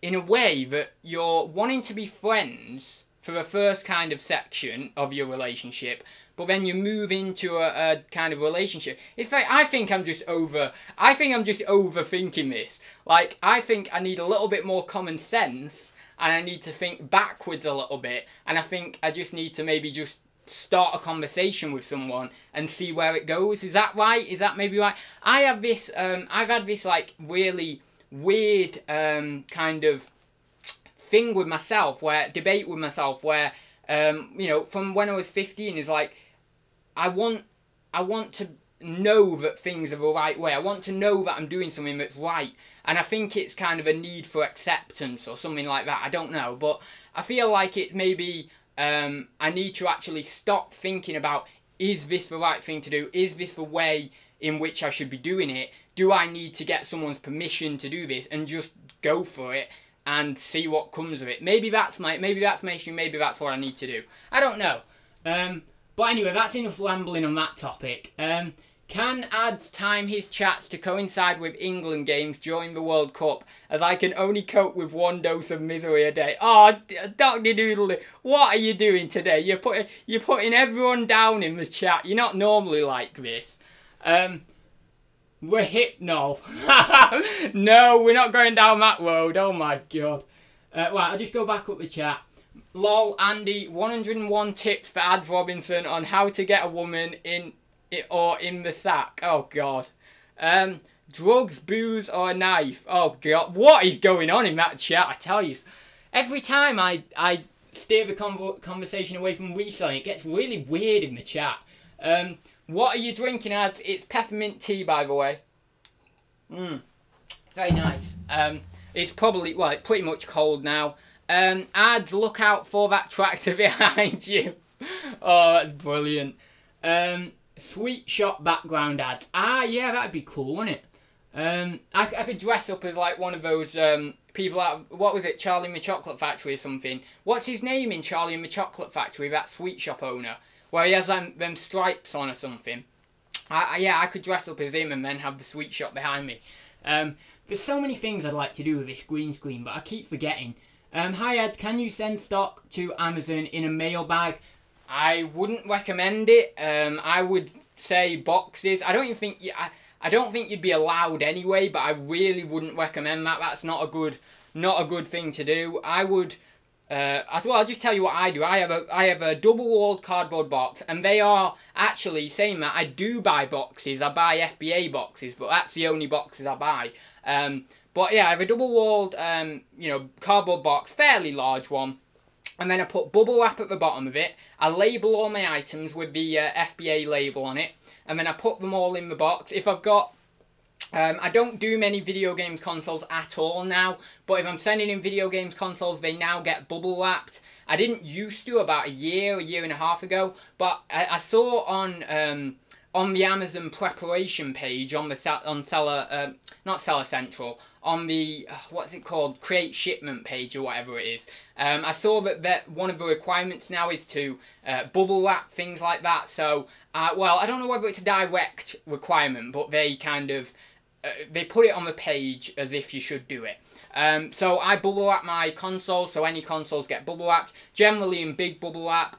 in a way that you're wanting to be friends for the first kind of section of your relationship, but then you move into a kind of relationship? It's like, I think I'm just overthinking this. Like, I think I need a little bit more common sense, and I need to think backwards a little bit, and I think I just need to maybe just start a conversation with someone and see where it goes. Is that right? Is that maybe right? I have this, I've had this like really weird kind of thing with myself, debate with myself, where you know, from when I was 15, is like, I want to know that things are the right way. I want to know that I'm doing something that's right. And I think it's kind of a need for acceptance or something like that. I don't know. But I feel like it maybe I need to actually stop thinking about, is this the right thing to do? Is this the way in which I should be doing it? Do I need to get someone's permission to do this? And just go for it and see what comes of it. Maybe that's my issue. Maybe that's what I need to do. I don't know. But anyway, that's enough rambling on that topic. Can ads time his chats to coincide with England games during the World Cup, as I can only cope with one dose of misery a day? Oh, Dr. Doodle, what are you doing today? You're putting everyone down in the chat. You're not normally like this. We're hip, no. No, we're not going down that road. Oh my god. Right, I'll just go back up the chat. Lol, Andy, 101 tips for Ads Robinson on how to get a woman in the sack. Oh god. Drugs, booze, or a knife. Oh god, what is going on in that chat? I tell you, every time I steer the conversation away from reselling, it gets really weird in the chat. What are you drinking, Ads? It's peppermint tea, by the way. Very nice. It's probably, well, it's pretty much cold now. Ads, look out for that tractor behind you. Oh, that's brilliant. Sweet shop background ads. Ah, yeah, that'd be cool, wouldn't it? I could dress up as like one of those people out. What was it, Charlie and the Chocolate Factory or something? What's his name in Charlie and the Chocolate Factory? That sweet shop owner, where he has them stripes on or something. Yeah, I could dress up as him and then have the sweet shop behind me. There's so many things I'd like to do with this green screen, but I keep forgetting. Hi Ed, can you send stock to Amazon in a mail bag? I wouldn't recommend it. I would say boxes. I don't think you'd be allowed anyway, but I really wouldn't recommend that. That's not a good thing to do. I would. I'll just tell you what I do. I have a double-walled cardboard box, and they are actually saying that I do buy boxes. I buy FBA boxes, but that's the only boxes I buy. But yeah, I have a double-walled, cardboard box, fairly large one, and then I put bubble wrap at the bottom of it. I label all my items with the FBA label on it, and then I put them all in the box. If I've got I don't do many video games consoles at all now, but if I'm sending in video games consoles, they now get bubble wrapped. I didn't used to about a year and a half ago, but I saw on the Amazon preparation page on the not Seller Central, on the what's it called, Create Shipment page or whatever it is. I saw that one of the requirements now is to bubble wrap things like that. So well, I don't know whether it's a direct requirement, but they kind of they put it on the page as if you should do it. So I bubble wrap my console, so any consoles get bubble wrapped, generally in big bubble wrap,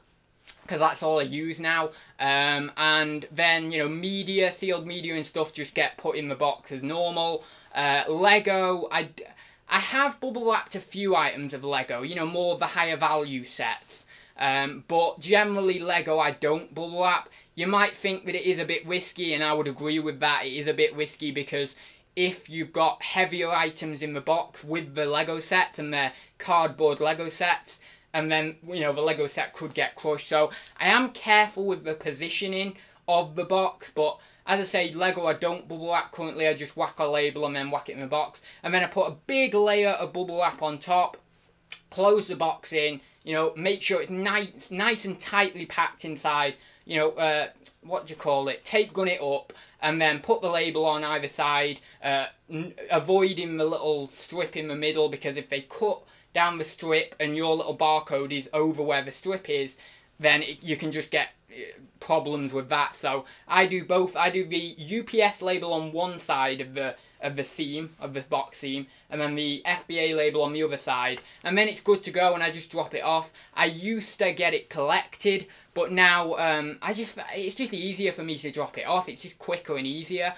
because that's all I use now. And then, media, sealed media and stuff just get put in the box as normal. Lego, I have bubble wrapped a few items of Lego, more of the higher value sets. But generally Lego I don't bubble wrap. You might think that it is a bit risky, and I would agree with that. It is a bit risky because if you've got heavier items in the box with the Lego sets, and they're cardboard Lego sets, and then, the Lego set could get crushed. So I am careful with the positioning of the box, but as I say, Lego I don't bubble wrap currently. I just whack a label and then whack it in the box. And then I put a big layer of bubble wrap on top, close the box in, make sure it's nice and tightly packed inside. What do you call it? Tape gun it up, and then put the label on either side, avoiding the little strip in the middle, because if they cut down the strip and your little barcode is over where the strip is, then you can just get problems with that. So I do both. I do the UPS label on one side of the seam, of the box seam, and then the FBA label on the other side, and then it's good to go, and I just drop it off. I used to get it collected, but now it's just easier for me to drop it off. It's just quicker and easier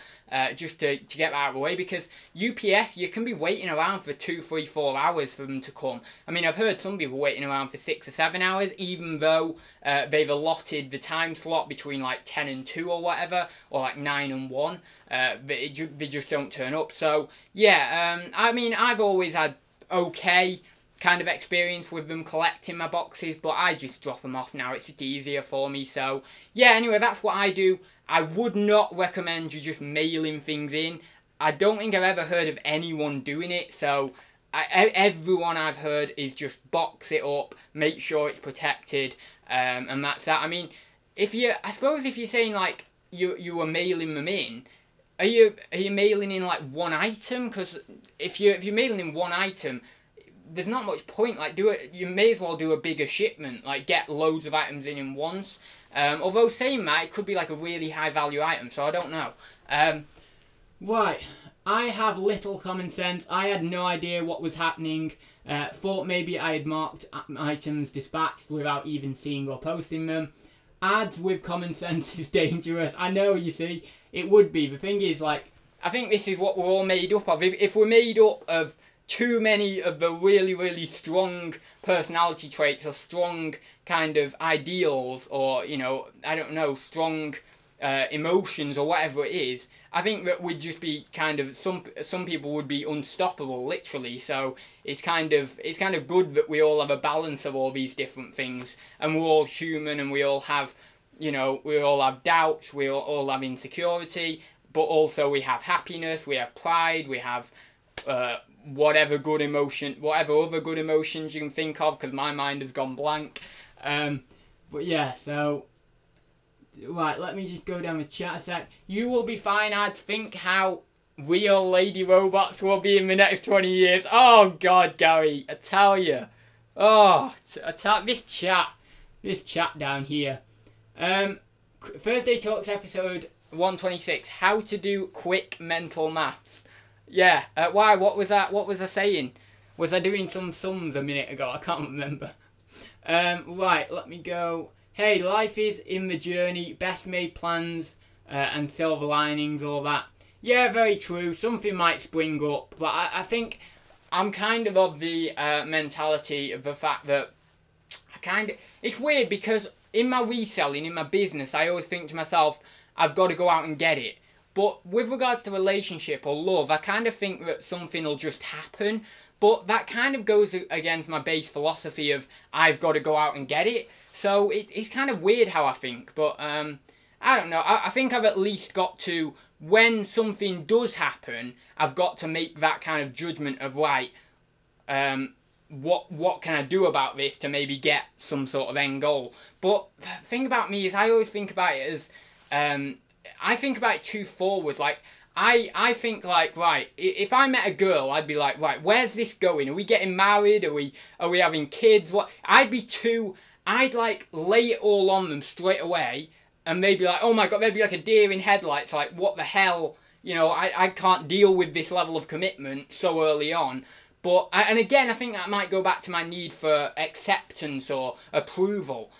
just to get that out of the way, because UPS, you can be waiting around for 2, 3, 4 hours for them to come. I mean, I've heard some people waiting around for 6 or 7 hours, even though they've allotted the time slot between like 10 and 2 or whatever, or like 9 and 1. They just don't turn up. So yeah, I mean, I've always had okay kind of experience with them collecting my boxes, but I just drop them off now. It's just easier for me. So yeah, anyway, that's what I do. I would not recommend you just mailing things in. I don't think I've ever heard of anyone doing it. So everyone I've heard is just box it up, make sure it's protected, and that's that. I mean, I suppose if you're saying like you were mailing them in, are you mailing in like one item? Because if you're mailing in one item, there's not much point. Like, you may as well do a bigger shipment, like get loads of items in once. Although saying that, it could be like a really high value item, so I don't know. Right, I have little common sense. I had no idea what was happening. Thought maybe I had marked items dispatched without even seeing or posting them. Ads with common sense is dangerous. I know, you see, it would be. The thing is, like, I think this is what we're all made up of. If we're made up of too many of the really, really strong personality traits or strong kind of ideals, or, I don't know, strong emotions or whatever it is, I think that we'd just be kind of, some people would be unstoppable, literally. So it's kind of good that we all have a balance of all these different things, and we're all human, and we all have, we all have doubts, we all have insecurity, but also we have happiness, we have pride, we have whatever good emotion, whatever other good emotions you can think of, because my mind has gone blank. But yeah, so right, let me just go down the chat a sec. You will be fine. I'd think how real lady robots will be in the next 20 years. Oh God, Gary, I tell you. Oh, this chat down here. Thursday Talks episode 126. How to do quick mental maths. Yeah. Why? What was that? What was I saying? Was I doing some sums a minute ago? I can't remember. Right. Let me go. Hey, life is in the journey. Best made plans and silver linings, all that. Yeah, very true. Something might spring up, but I think I'm kind of the mentality of the fact that it's weird because in my reselling, in my business, I always think to myself, I've got to go out and get it. But with regards to relationship or love, I kind of think that something will just happen. But that kind of goes against my base philosophy of I've got to go out and get it. So it's kind of weird how I think. But I don't know. I think I've at least got to, when something does happen, I've got to make that kind of judgment of, right, what can I do about this to maybe get some sort of end goal. But the thing about me is I always think about it as, I think about it too forward. Like, I think like, right, if I met a girl, I'd be like, right, where's this going? Are we getting married? Are we having kids? What? I'd like lay it all on them straight away and they'd be like, oh my God, they'd be like a deer in headlights, like, what the hell? You know, I can't deal with this level of commitment so early on. But, and again, I think that might go back to my need for acceptance or approval,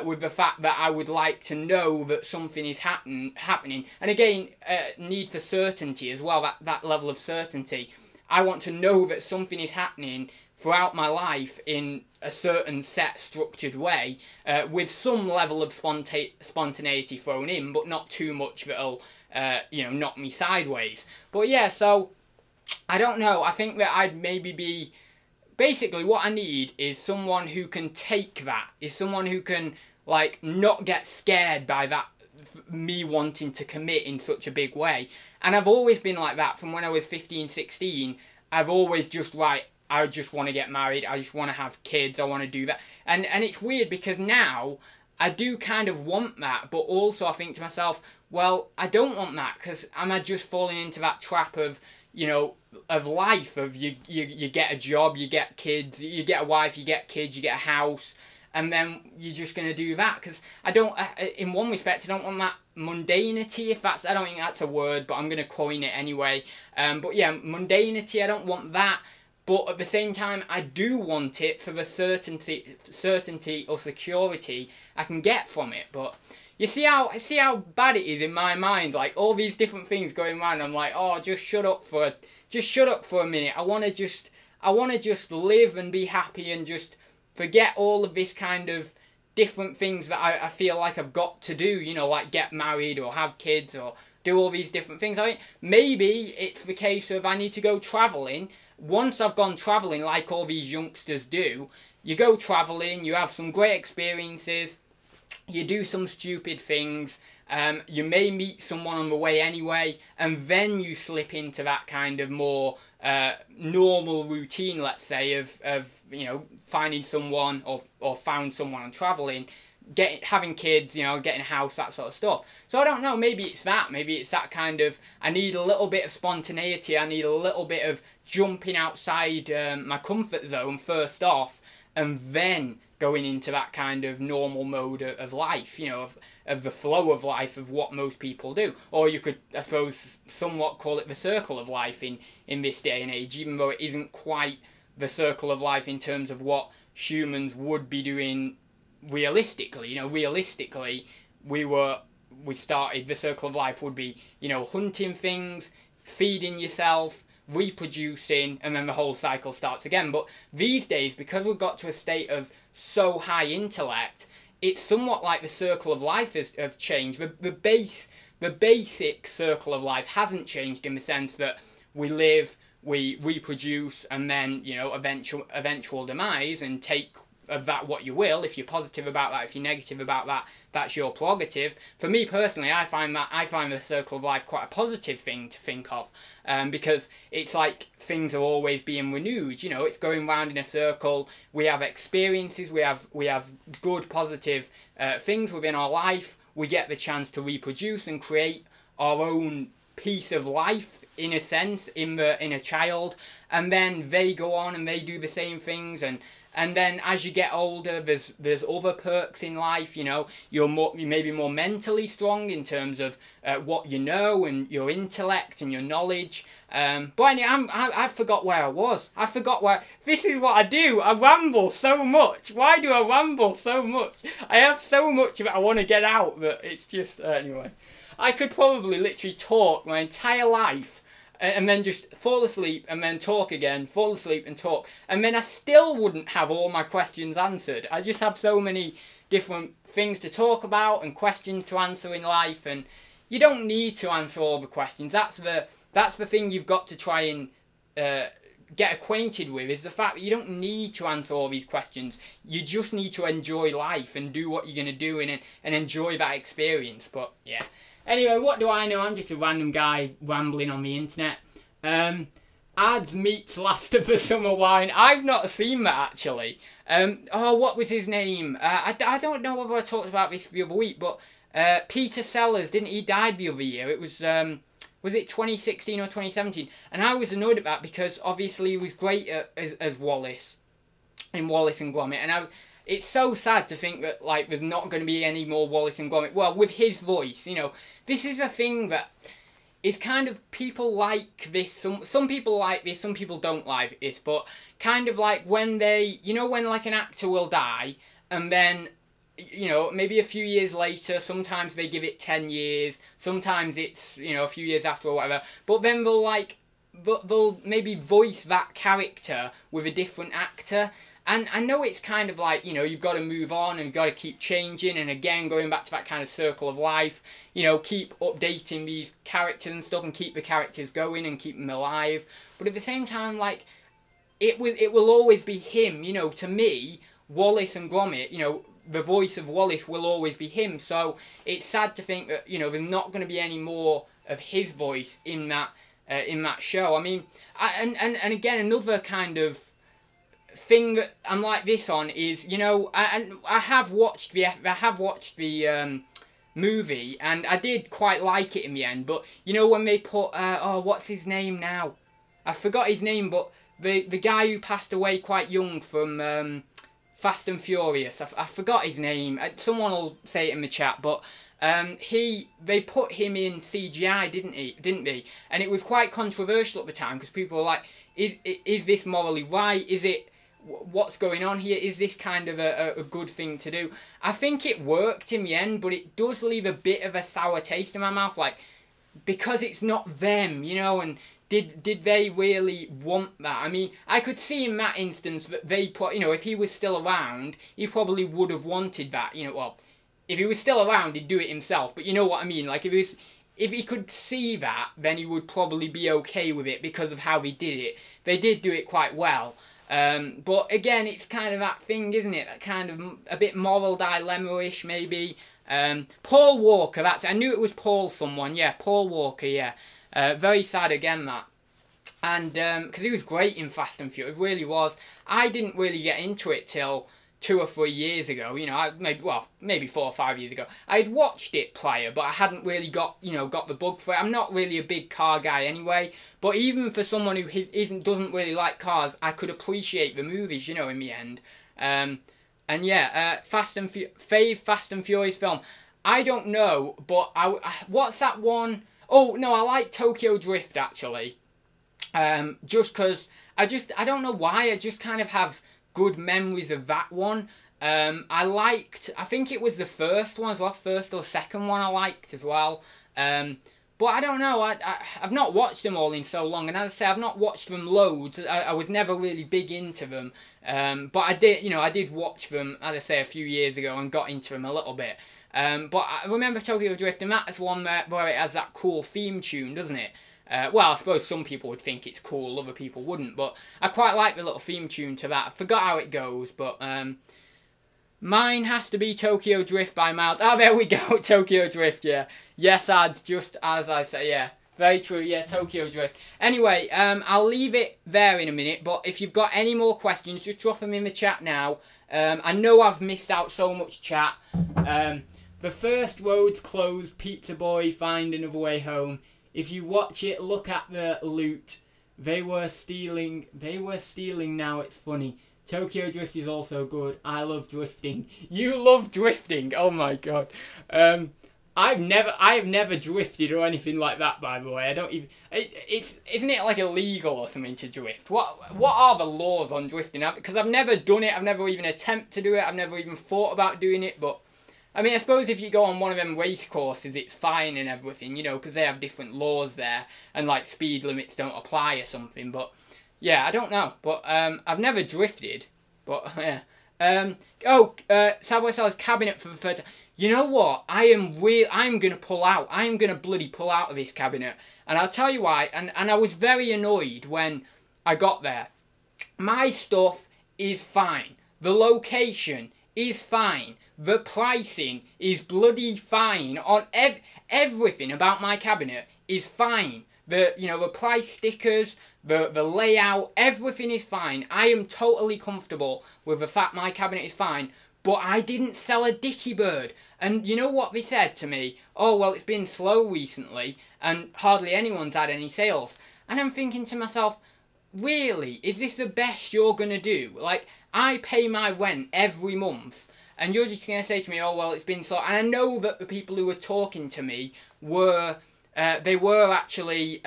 with the fact that I would like to know that something is happening. And again, need for certainty as well, that level of certainty. I want to know that something is happening throughout my life in a certain set, structured way, with some level of spontaneity thrown in, but not too much that'll, you know, knock me sideways. But yeah, so I don't know. I think that I'd maybe be... Basically, what I need is someone who can take that. Is someone who can, like, not get scared by that, me wanting to commit in such a big way. And I've always been like that from when I was 15, 16. I've always just, right, I just want to get married. I just want to have kids. I want to do that. And it's weird because now I do kind of want that. But also I think to myself, well, I don't want that because am I just falling into that trap of, you know, of life, of you get a job, you get kids, you get a wife, you get kids, you get a house, and then you're just going to do that. Because I don't, in one respect, I don't want that mundanity, if that's, I don't think that's a word, but I'm going to coin it anyway. But yeah, mundanity, I don't want that. But at the same time, I do want it for the certainty or security I can get from it. But you see how bad it is in my mind, like all these different things going around. I'm like, oh, just shut up for a minute. I want to just live and be happy and just forget all of this kind of different things that I feel like I've got to do, you know, like get married or have kids or do all these different things. I mean, maybe it's the case of I need to go travelling. Once I've gone travelling, like all these youngsters do, you go travelling, you have some great experiences, you do some stupid things, you may meet someone on the way anyway, and then you slip into that kind of more normal routine, let's say, of you know, finding someone or found someone on travelling, having kids, you know, getting a house, that sort of stuff. So I don't know, maybe it's that kind of, I need a little bit of spontaneity, I need a little bit of jumping outside my comfort zone first off, and then going into that kind of normal mode of life, you know, of the flow of life of what most people do. Or you could, I suppose, somewhat call it the circle of life in this day and age, even though it isn't quite the circle of life in terms of what humans would be doing realistically. You know, realistically, we started, the circle of life would be, you know, hunting things, feeding yourself, reproducing, and then the whole cycle starts again. But these days, because we've got to a state of so high intellect, it's somewhat like the circle of life has changed. The basic circle of life hasn't changed in the sense that we live, we reproduce, and then, you know, eventual demise and take of that what you will. If you're positive about that, if you're negative about that, that's your prerogative. For me personally, I find the circle of life quite a positive thing to think of, because it's like things are always being renewed. You know, it's going round in a circle. We have experiences. We have good positive things within our life. We get the chance to reproduce and create our own piece of life, in a sense, in a child, and then they go on and they do the same things, and then as you get older, there's other perks in life. You know, you're maybe more mentally strong in terms of what you know and your intellect and your knowledge. But anyway, I forgot where I was. I forgot where. This is what I do. I ramble so much. Why do I ramble so much? I have so much of it I want to get out, but it's just anyway. I could probably literally talk my entire life and then just fall asleep and then talk again, fall asleep and talk, and then I still wouldn't have all my questions answered. I just have so many different things to talk about and questions to answer in life, and you don't need to answer all the questions. That's the thing you've got to try and get acquainted with, is the fact that you don't need to answer all these questions. You just need to enjoy life and do what you're going to do and enjoy that experience. But yeah. Anyway, what do I know? I'm just a random guy rambling on the internet. Ads meets Last of the Summer Wine. I've not seen that, actually. Oh, what was his name? I don't know whether I talked about this the other week, but Peter Sellers, didn't he? Died the other year. It was it 2016 or 2017? And I was annoyed at that because obviously he was great as Wallace in Wallace and Gromit, and it's so sad to think that like there's not going to be any more Wallace and Gromit. Well, with his voice, you know, this is the thing that is kind of, people like this. Some people like this, some people don't like this. But kind of like when they, you know, when like an actor will die and then, you know, maybe a few years later, sometimes they give it 10 years, sometimes it's, you know, a few years after or whatever. But then they'll maybe voice that character with a different actor. And I know it's kind of like, you know, you've got to move on and got to keep changing, and again, going back to that kind of circle of life, you know, keep updating these characters and stuff and keep the characters going and keep them alive. But at the same time, like, it will always be him, you know, to me, Wallace and Gromit, you know, the voice of Wallace will always be him. So it's sad to think that, you know, there's not going to be any more of his voice in that show. I mean, and again, another kind of thing that I'm like this on is, you know, I have watched the movie, and I did quite like it in the end. But you know, when they put oh, what's his name now? I forgot his name, but the guy who passed away quite young from Fast and Furious, I forgot his name. Someone will say it in the chat, but they put him in CGI, didn't they? And it was quite controversial at the time because people were like, is this morally right? Is it, what's going on here? Is this kind of a good thing to do? I think it worked in the end, but it does leave a bit of a sour taste in my mouth, like, because it's not them, you know, and did they really want that? I mean, I could see in that instance that you know, if he was still around, he probably would have wanted that, you know. Well, if he was still around, he'd do it himself, but you know what I mean, like, if he could see that, then he would probably be okay with it because of how they did it. They did do it quite well. But again, it's kind of that thing, isn't it? That kind of a bit moral dilemma-ish, maybe. Paul Walker, I knew it was Paul someone, yeah, Paul Walker, yeah. Very sad again, that. And, because he was great in Fast and Furious, it really was. I didn't really get into it till 2 or 3 years ago, you know, maybe 4 or 5 years ago. I'd watched it prior, but I hadn't really got the bug for it. I'm not really a big car guy anyway, but even for someone who doesn't really like cars, I could appreciate the movies, you know, in the end. And yeah, Fast and Furious film. I don't know, but what's that one? Oh, no, I like Tokyo Drift, actually. Just because, I don't know why, I just kind of have good memories of that one. I think it was the first one as well, first or second one I liked as well. But I don't know, I've not watched them all in so long, and as I say, I've not watched them loads. I was never really big into them. But I did watch them, as I say, a few years ago and got into them a little bit. But I remember Tokyo Drift, and that's one where it has that cool theme tune, doesn't it? Well, I suppose some people would think it's cool, other people wouldn't, but I quite like the little theme tune to that. I forgot how it goes, but mine has to be Tokyo Drift by Miles. Oh, there we go, Tokyo Drift, yeah. Yes, just as I say, yeah. Very true, yeah, Tokyo Drift. Anyway, I'll leave it there in a minute, but if you've got any more questions, just drop them in the chat now. I know I've missed out so much chat. The first road's closed, Pizza Boy, find another way home. If you watch it, look at the loot. They were stealing now, it's funny. Tokyo Drift is also good. I love drifting. You love drifting? Oh my god. I have never drifted or anything like that, by the way. I don't even... Isn't it like illegal or something to drift? What are the laws on drifting? Because I've never done it. I've never even attempted to do it. I've never even thought about doing it. But, I mean, I suppose if you go on one of them race courses, it's fine and everything, you know, because they have different laws there. And, like, speed limits don't apply or something. But, yeah, I don't know. But, I've never drifted. But, yeah. Subway sells cabinet for the third time. You know what? I'm going to pull out. I'm going to bloody pull out of this cabinet. And I'll tell you why. And I was very annoyed when I got there. My stuff is fine. The location is fine. The pricing is bloody fine. On everything about my cabinet is fine. The price stickers, the layout, everything is fine. I am totally comfortable with the fact my cabinet is fine. But I didn't sell a dicky bird. And you know what they said to me? Oh, well, it's been slow recently and hardly anyone's had any sales. And I'm thinking to myself, really? Is this the best you're going to do? Like, I pay my rent every month and you're just going to say to me, oh, well, it's been slow. And I know that the people who were talking to me were, they were actually,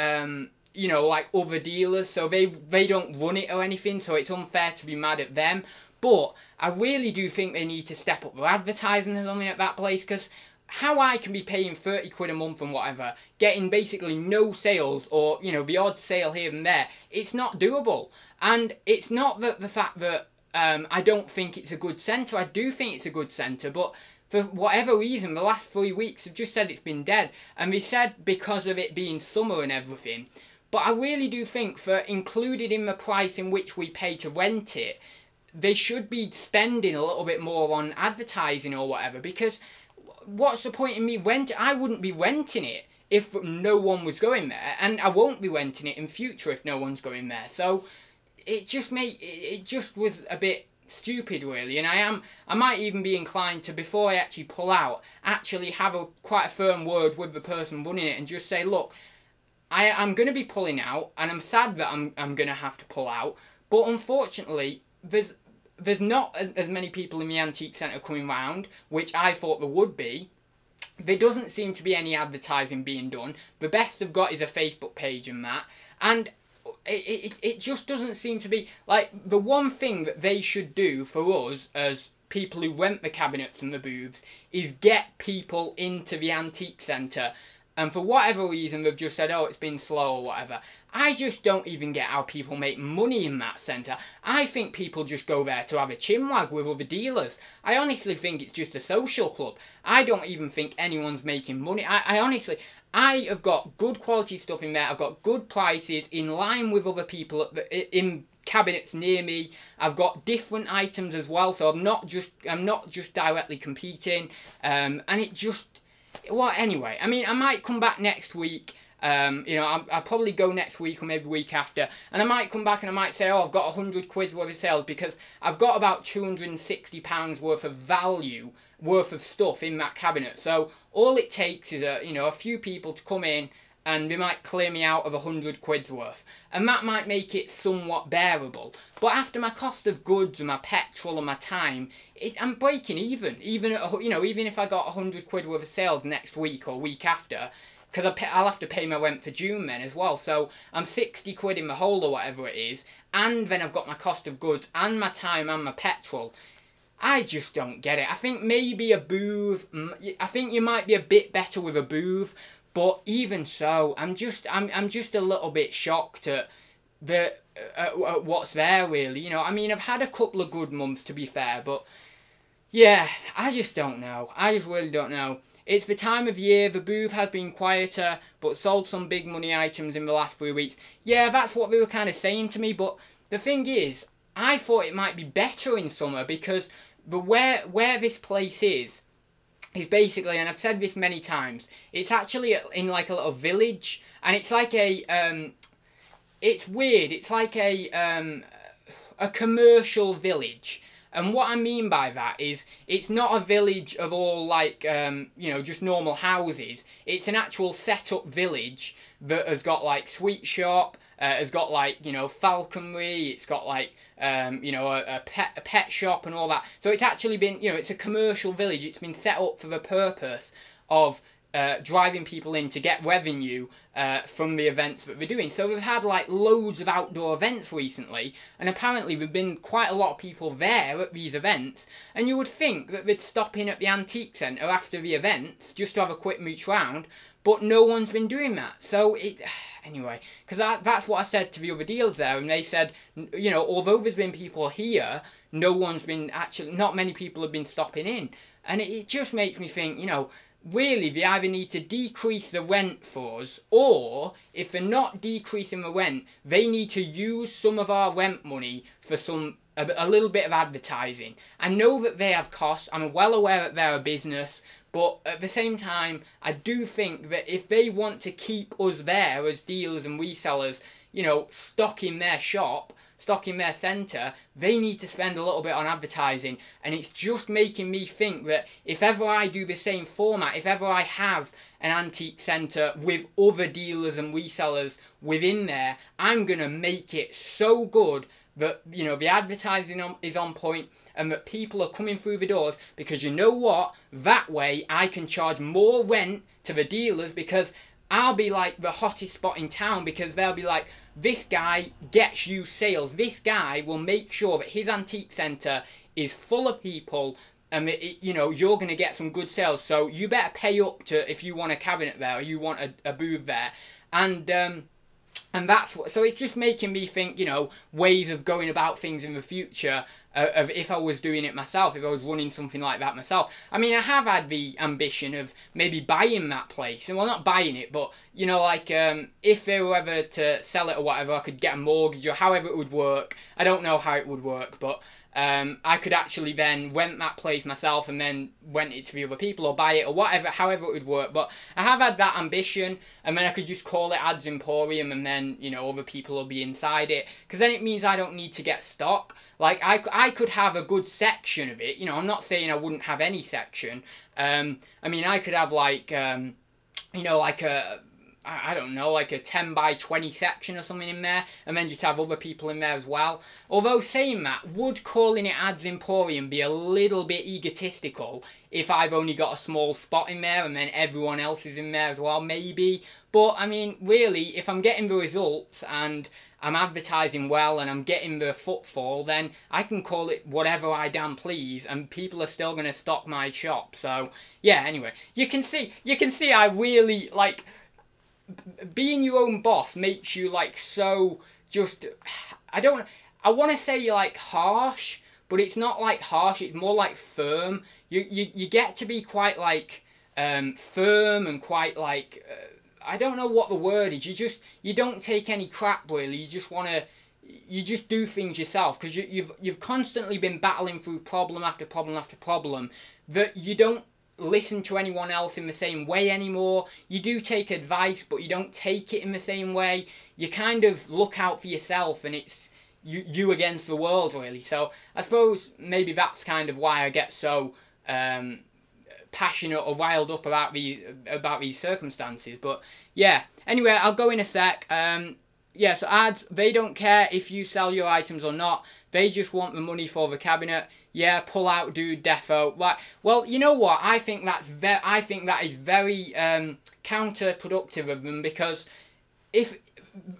you know, like other dealers. So they don't run it or anything. So it's unfair to be mad at them. But I really do think they need to step up their advertising and something at that place, because how I can be paying 30 quid a month and whatever, getting basically no sales or, you know, the odd sale here and there, it's not doable. And it's not the fact that I don't think it's a good centre. I do think it's a good centre, but for whatever reason, the last 3 weeks have just said it's been dead. And they said because of it being summer and everything. But I really do think for included in the price in which we pay to rent it, they should be spending a little bit more on advertising or whatever, because what's the point in me renting? I wouldn't be renting it if no one was going there, and I won't be renting it in future if no one's going there. So it just was a bit stupid, really. And I might even be inclined to, before I actually pull out, actually have quite a firm word with the person running it and just say, look, I'm going to be pulling out, and I'm sad that I'm going to have to pull out, but unfortunately there's not as many people in the antique centre coming round, which I thought there would be. There doesn't seem to be any advertising being done. The best they've got is a Facebook page and that. And it just doesn't seem to be... Like, the one thing that they should do for us as people who rent the cabinets and the booths is get people into the antique centre. And for whatever reason, they've just said, oh, it's been slow or whatever. I just don't even get how people make money in that centre. I think people just go there to have a chinwag with other dealers. I honestly think it's just a social club. I don't even think anyone's making money. I honestly... I have got good quality stuff in there. I've got good prices in line with other people in cabinets near me. I've got different items as well, so I'm not just directly competing. And it just... Well, anyway, I mean, I might come back next week. You know, I'll probably go next week or maybe week after. And I might come back and I might say, oh, I've got 100 quid's worth of sales, because I've got about £260 worth of value, worth of stuff in that cabinet. So all it takes is a few people to come in and they might clear me out of 100 quid's worth. And that might make it somewhat bearable. But after my cost of goods and my petrol and my time, I'm breaking even. Even if I got 100 quid worth of sales next week or week after, because I'll have to pay my rent for June then as well. So I'm 60 quid in the hole or whatever it is, and then I've got my cost of goods and my time and my petrol. I just don't get it. I think maybe a booth, I think you might be a bit better with a booth, but even so, I'm just a little bit shocked at what's there, really. You know, I mean, I've had a couple of good months, to be fair, but yeah, I just don't know. I just really don't know. It's the time of year, the booth has been quieter, but sold some big money items in the last 3 weeks. Yeah, that's what they were kind of saying to me, but the thing is, I thought it might be better in summer because where this place is basically, and I've said this many times, it's actually in like a little village, and it's like a, it's weird, it's like a commercial village. And what I mean by that is, it's not a village of all like, you know, just normal houses. It's an actual set-up village that has got like sweet shop, has got like, you know, falconry, it's got like, you know, a pet shop and all that. So it's actually been, you know, it's a commercial village. It's been set up for the purpose of driving people in to get revenue from the events that they're doing. So we've had like loads of outdoor events recently, and apparently there've been quite a lot of people there at these events, and you would think that they'd stop in at the antique centre after the events just to have a quick mooch round, but no one's been doing that. So it, anyway, because that's what I said to the other dealers there, and they said, you know, although there's been people here, no one's been actually, not many people have been stopping in. And it just makes me think, you know, really, they either need to decrease the rent for us, or if they're not decreasing the rent, they need to use some of our rent money for a little bit of advertising. I know that they have costs, I'm well aware that they're a business, but at the same time, I do think that if they want to keep us there as dealers and resellers, you know, stocking their shop, stocking their centre, they need to spend a little bit on advertising. And it's just making me think that if ever I do the same format, if ever I have an antique centre with other dealers and resellers within there, I'm going to make it so good that, you know, the advertising is on point and that people are coming through the doors, because you know what? That way I can charge more rent to the dealers, because I'll be like the hottest spot in town, because they'll be like, this guy gets you sales. This guy will make sure that his antique centre is full of people, and you know, you're going to get some good sales. So you better pay up to, if you want a cabinet there or you want a booth there. And that's what, so it's just making me think, you know, ways of going about things in the future, of if I was doing it myself, if I was running something like that myself. I mean, I have had the ambition of maybe buying that place, and well, not buying it, but, you know, like, if they were ever to sell it or whatever, I could get a mortgage or however it would work. I don't know how it would work, but I could actually then rent that place myself and then rent it to the other people or buy it or whatever, however it would work. But I have had that ambition, and then I could just call it Ads Emporium, and then, you know, other people will be inside it, because then it means I don't need to get stock. Like, I could have a good section of it, you know, I'm not saying I wouldn't have any section. I mean, I could have like, you know, like I don't know, like a 10 by 20 section or something in there, and then just have other people in there as well. Although saying that, would calling it Ads Emporium be a little bit egotistical if I've only got a small spot in there and then everyone else is in there as well? Maybe. But I mean, really, if I'm getting the results and I'm advertising well and I'm getting the footfall, then I can call it whatever I damn please, and people are still going to stock my shop. So yeah, anyway, you can see I really, like, being your own boss makes you, like, so just, I want to say, like, harsh, but it's not like harsh, it's more like firm. You get to be quite, like, firm and quite, like, I don't know what the word is. You don't take any crap, really. You just want to, you just do things yourself, because you've constantly been battling through problem after problem after problem, that you don't listen to anyone else in the same way anymore. You do take advice, but you don't take it in the same way. You kind of look out for yourself, and it's you against the world, really. So I suppose maybe that's kind of why I get so passionate or riled up about these circumstances. But yeah, anyway, I'll go in a sec. Yeah, so ads, they don't care if you sell your items or not. They just want the money for the cabinet. Yeah, pull out, dude, defo. Like, well, you know what? I think that is very counterproductive of them, because if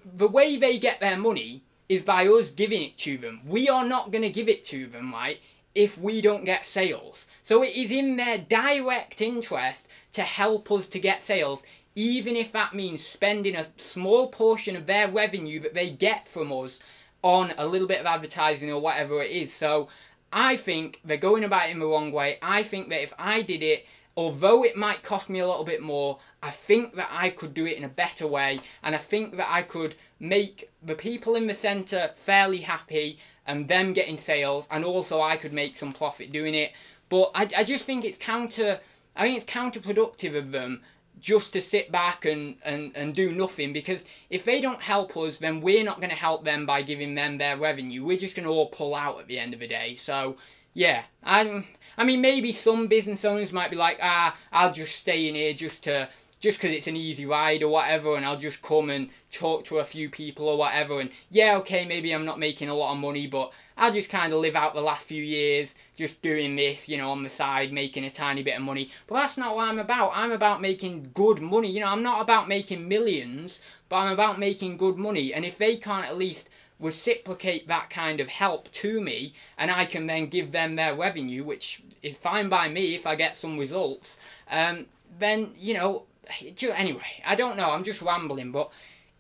the way they get their money is by us giving it to them, we are not going to give it to them, right, if we don't get sales. So it is in their direct interest to help us to get sales, even if that means spending a small portion of their revenue that they get from us on a little bit of advertising or whatever it is. So I think they're going about it in the wrong way. I think that if I did it, although it might cost me a little bit more, I think that I could do it in a better way, and I think that I could make the people in the centre fairly happy and them getting sales, and also I could make some profit doing it. But I just think it's counterproductive of them just to sit back and do nothing, because if they don't help us, then we're not going to help them by giving them their revenue. We're just going to all pull out at the end of the day. So yeah, I mean, maybe some business owners might be like, I'll just stay in here just because it's an easy ride or whatever, and I'll just come and talk to a few people or whatever, and yeah, okay, maybe I'm not making a lot of money, but I'll just kind of live out the last few years just doing this, you know, on the side, making a tiny bit of money. But that's not what I'm about. I'm about making good money. You know, I'm not about making millions, but I'm about making good money. And if they can't at least reciprocate that kind of help to me, and I can then give them their revenue, which is fine by me if I get some results, then, you know, anyway, I don't know, I'm just rambling, but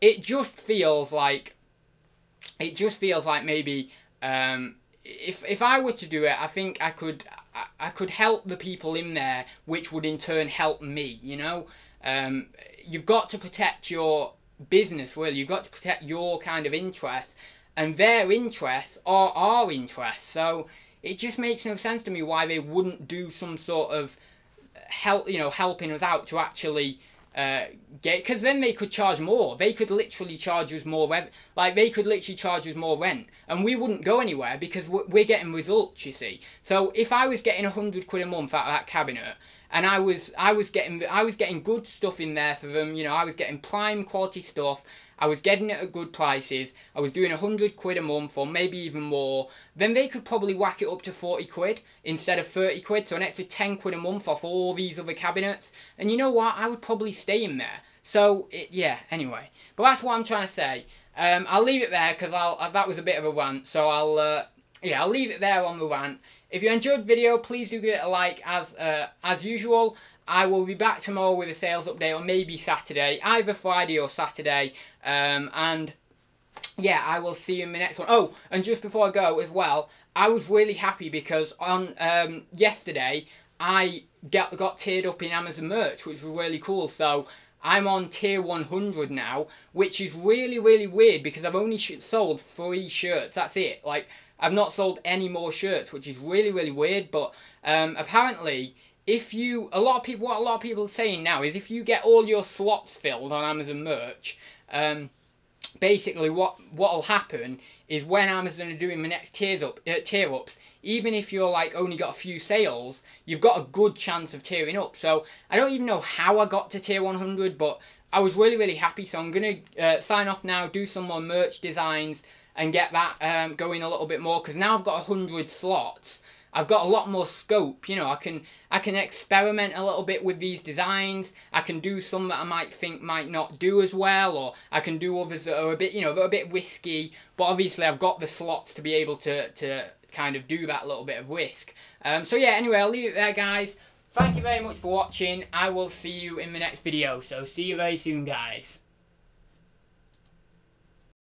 it just feels like maybe if I were to do it, I think I could help the people in there, which would in turn help me, you know. You've got to protect your business, really. You've got to protect your kind of interests, and their interests are our interests. So it just makes no sense to me why they wouldn't do some sort of help, you know, helping us out to actually because then they could charge more. They could literally charge us more they could literally charge us more rent, and we wouldn't go anywhere because we're getting results, you see. So if I was getting 100 quid a month out of that cabinet, and I was getting good stuff in there for them, you know, I was getting prime quality stuff, I was getting it at good prices, I was doing 100 quid a month or maybe even more, then they could probably whack it up to 40 quid instead of 30 quid, so an extra 10 quid a month off all these other cabinets. And you know what, I would probably stay in there. So yeah, anyway, but that's what I'm trying to say. I'll leave it there because that was a bit of a rant, so I'll leave it there on the rant. If you enjoyed the video, please do give it a like as usual. I will be back tomorrow with a sales update, or maybe Saturday, either Friday or Saturday. And yeah, I will see you in the next one. Oh, and just before I go as well, I was really happy because on yesterday I got tiered up in Amazon merch, which was really cool. So I'm on tier 100 now, which is really, really weird because I've only sold 3 shirts. That's it. Like, I've not sold any more shirts, which is really, really weird. But apparently, what a lot of people are saying now is if you get all your slots filled on Amazon merch, basically what'll happen is when Amazon are doing the next tier ups, even if you're like only got a few sales, you've got a good chance of tiering up. So I don't even know how I got to tier 100, but I was really, really happy. So I'm gonna sign off now, do some more merch designs, and get that going a little bit more, because now I've got 100 slots. I've got a lot more scope, you know. I can experiment a little bit with these designs. I can do some that I might think might not do as well, or I can do others that are a bit, you know, that are a bit risky. But obviously I've got the slots to be able to kind of do that little bit of risk. So yeah, anyway, I'll leave it there, guys. Thank you very much for watching. I will see you in the next video. So see you very soon, guys.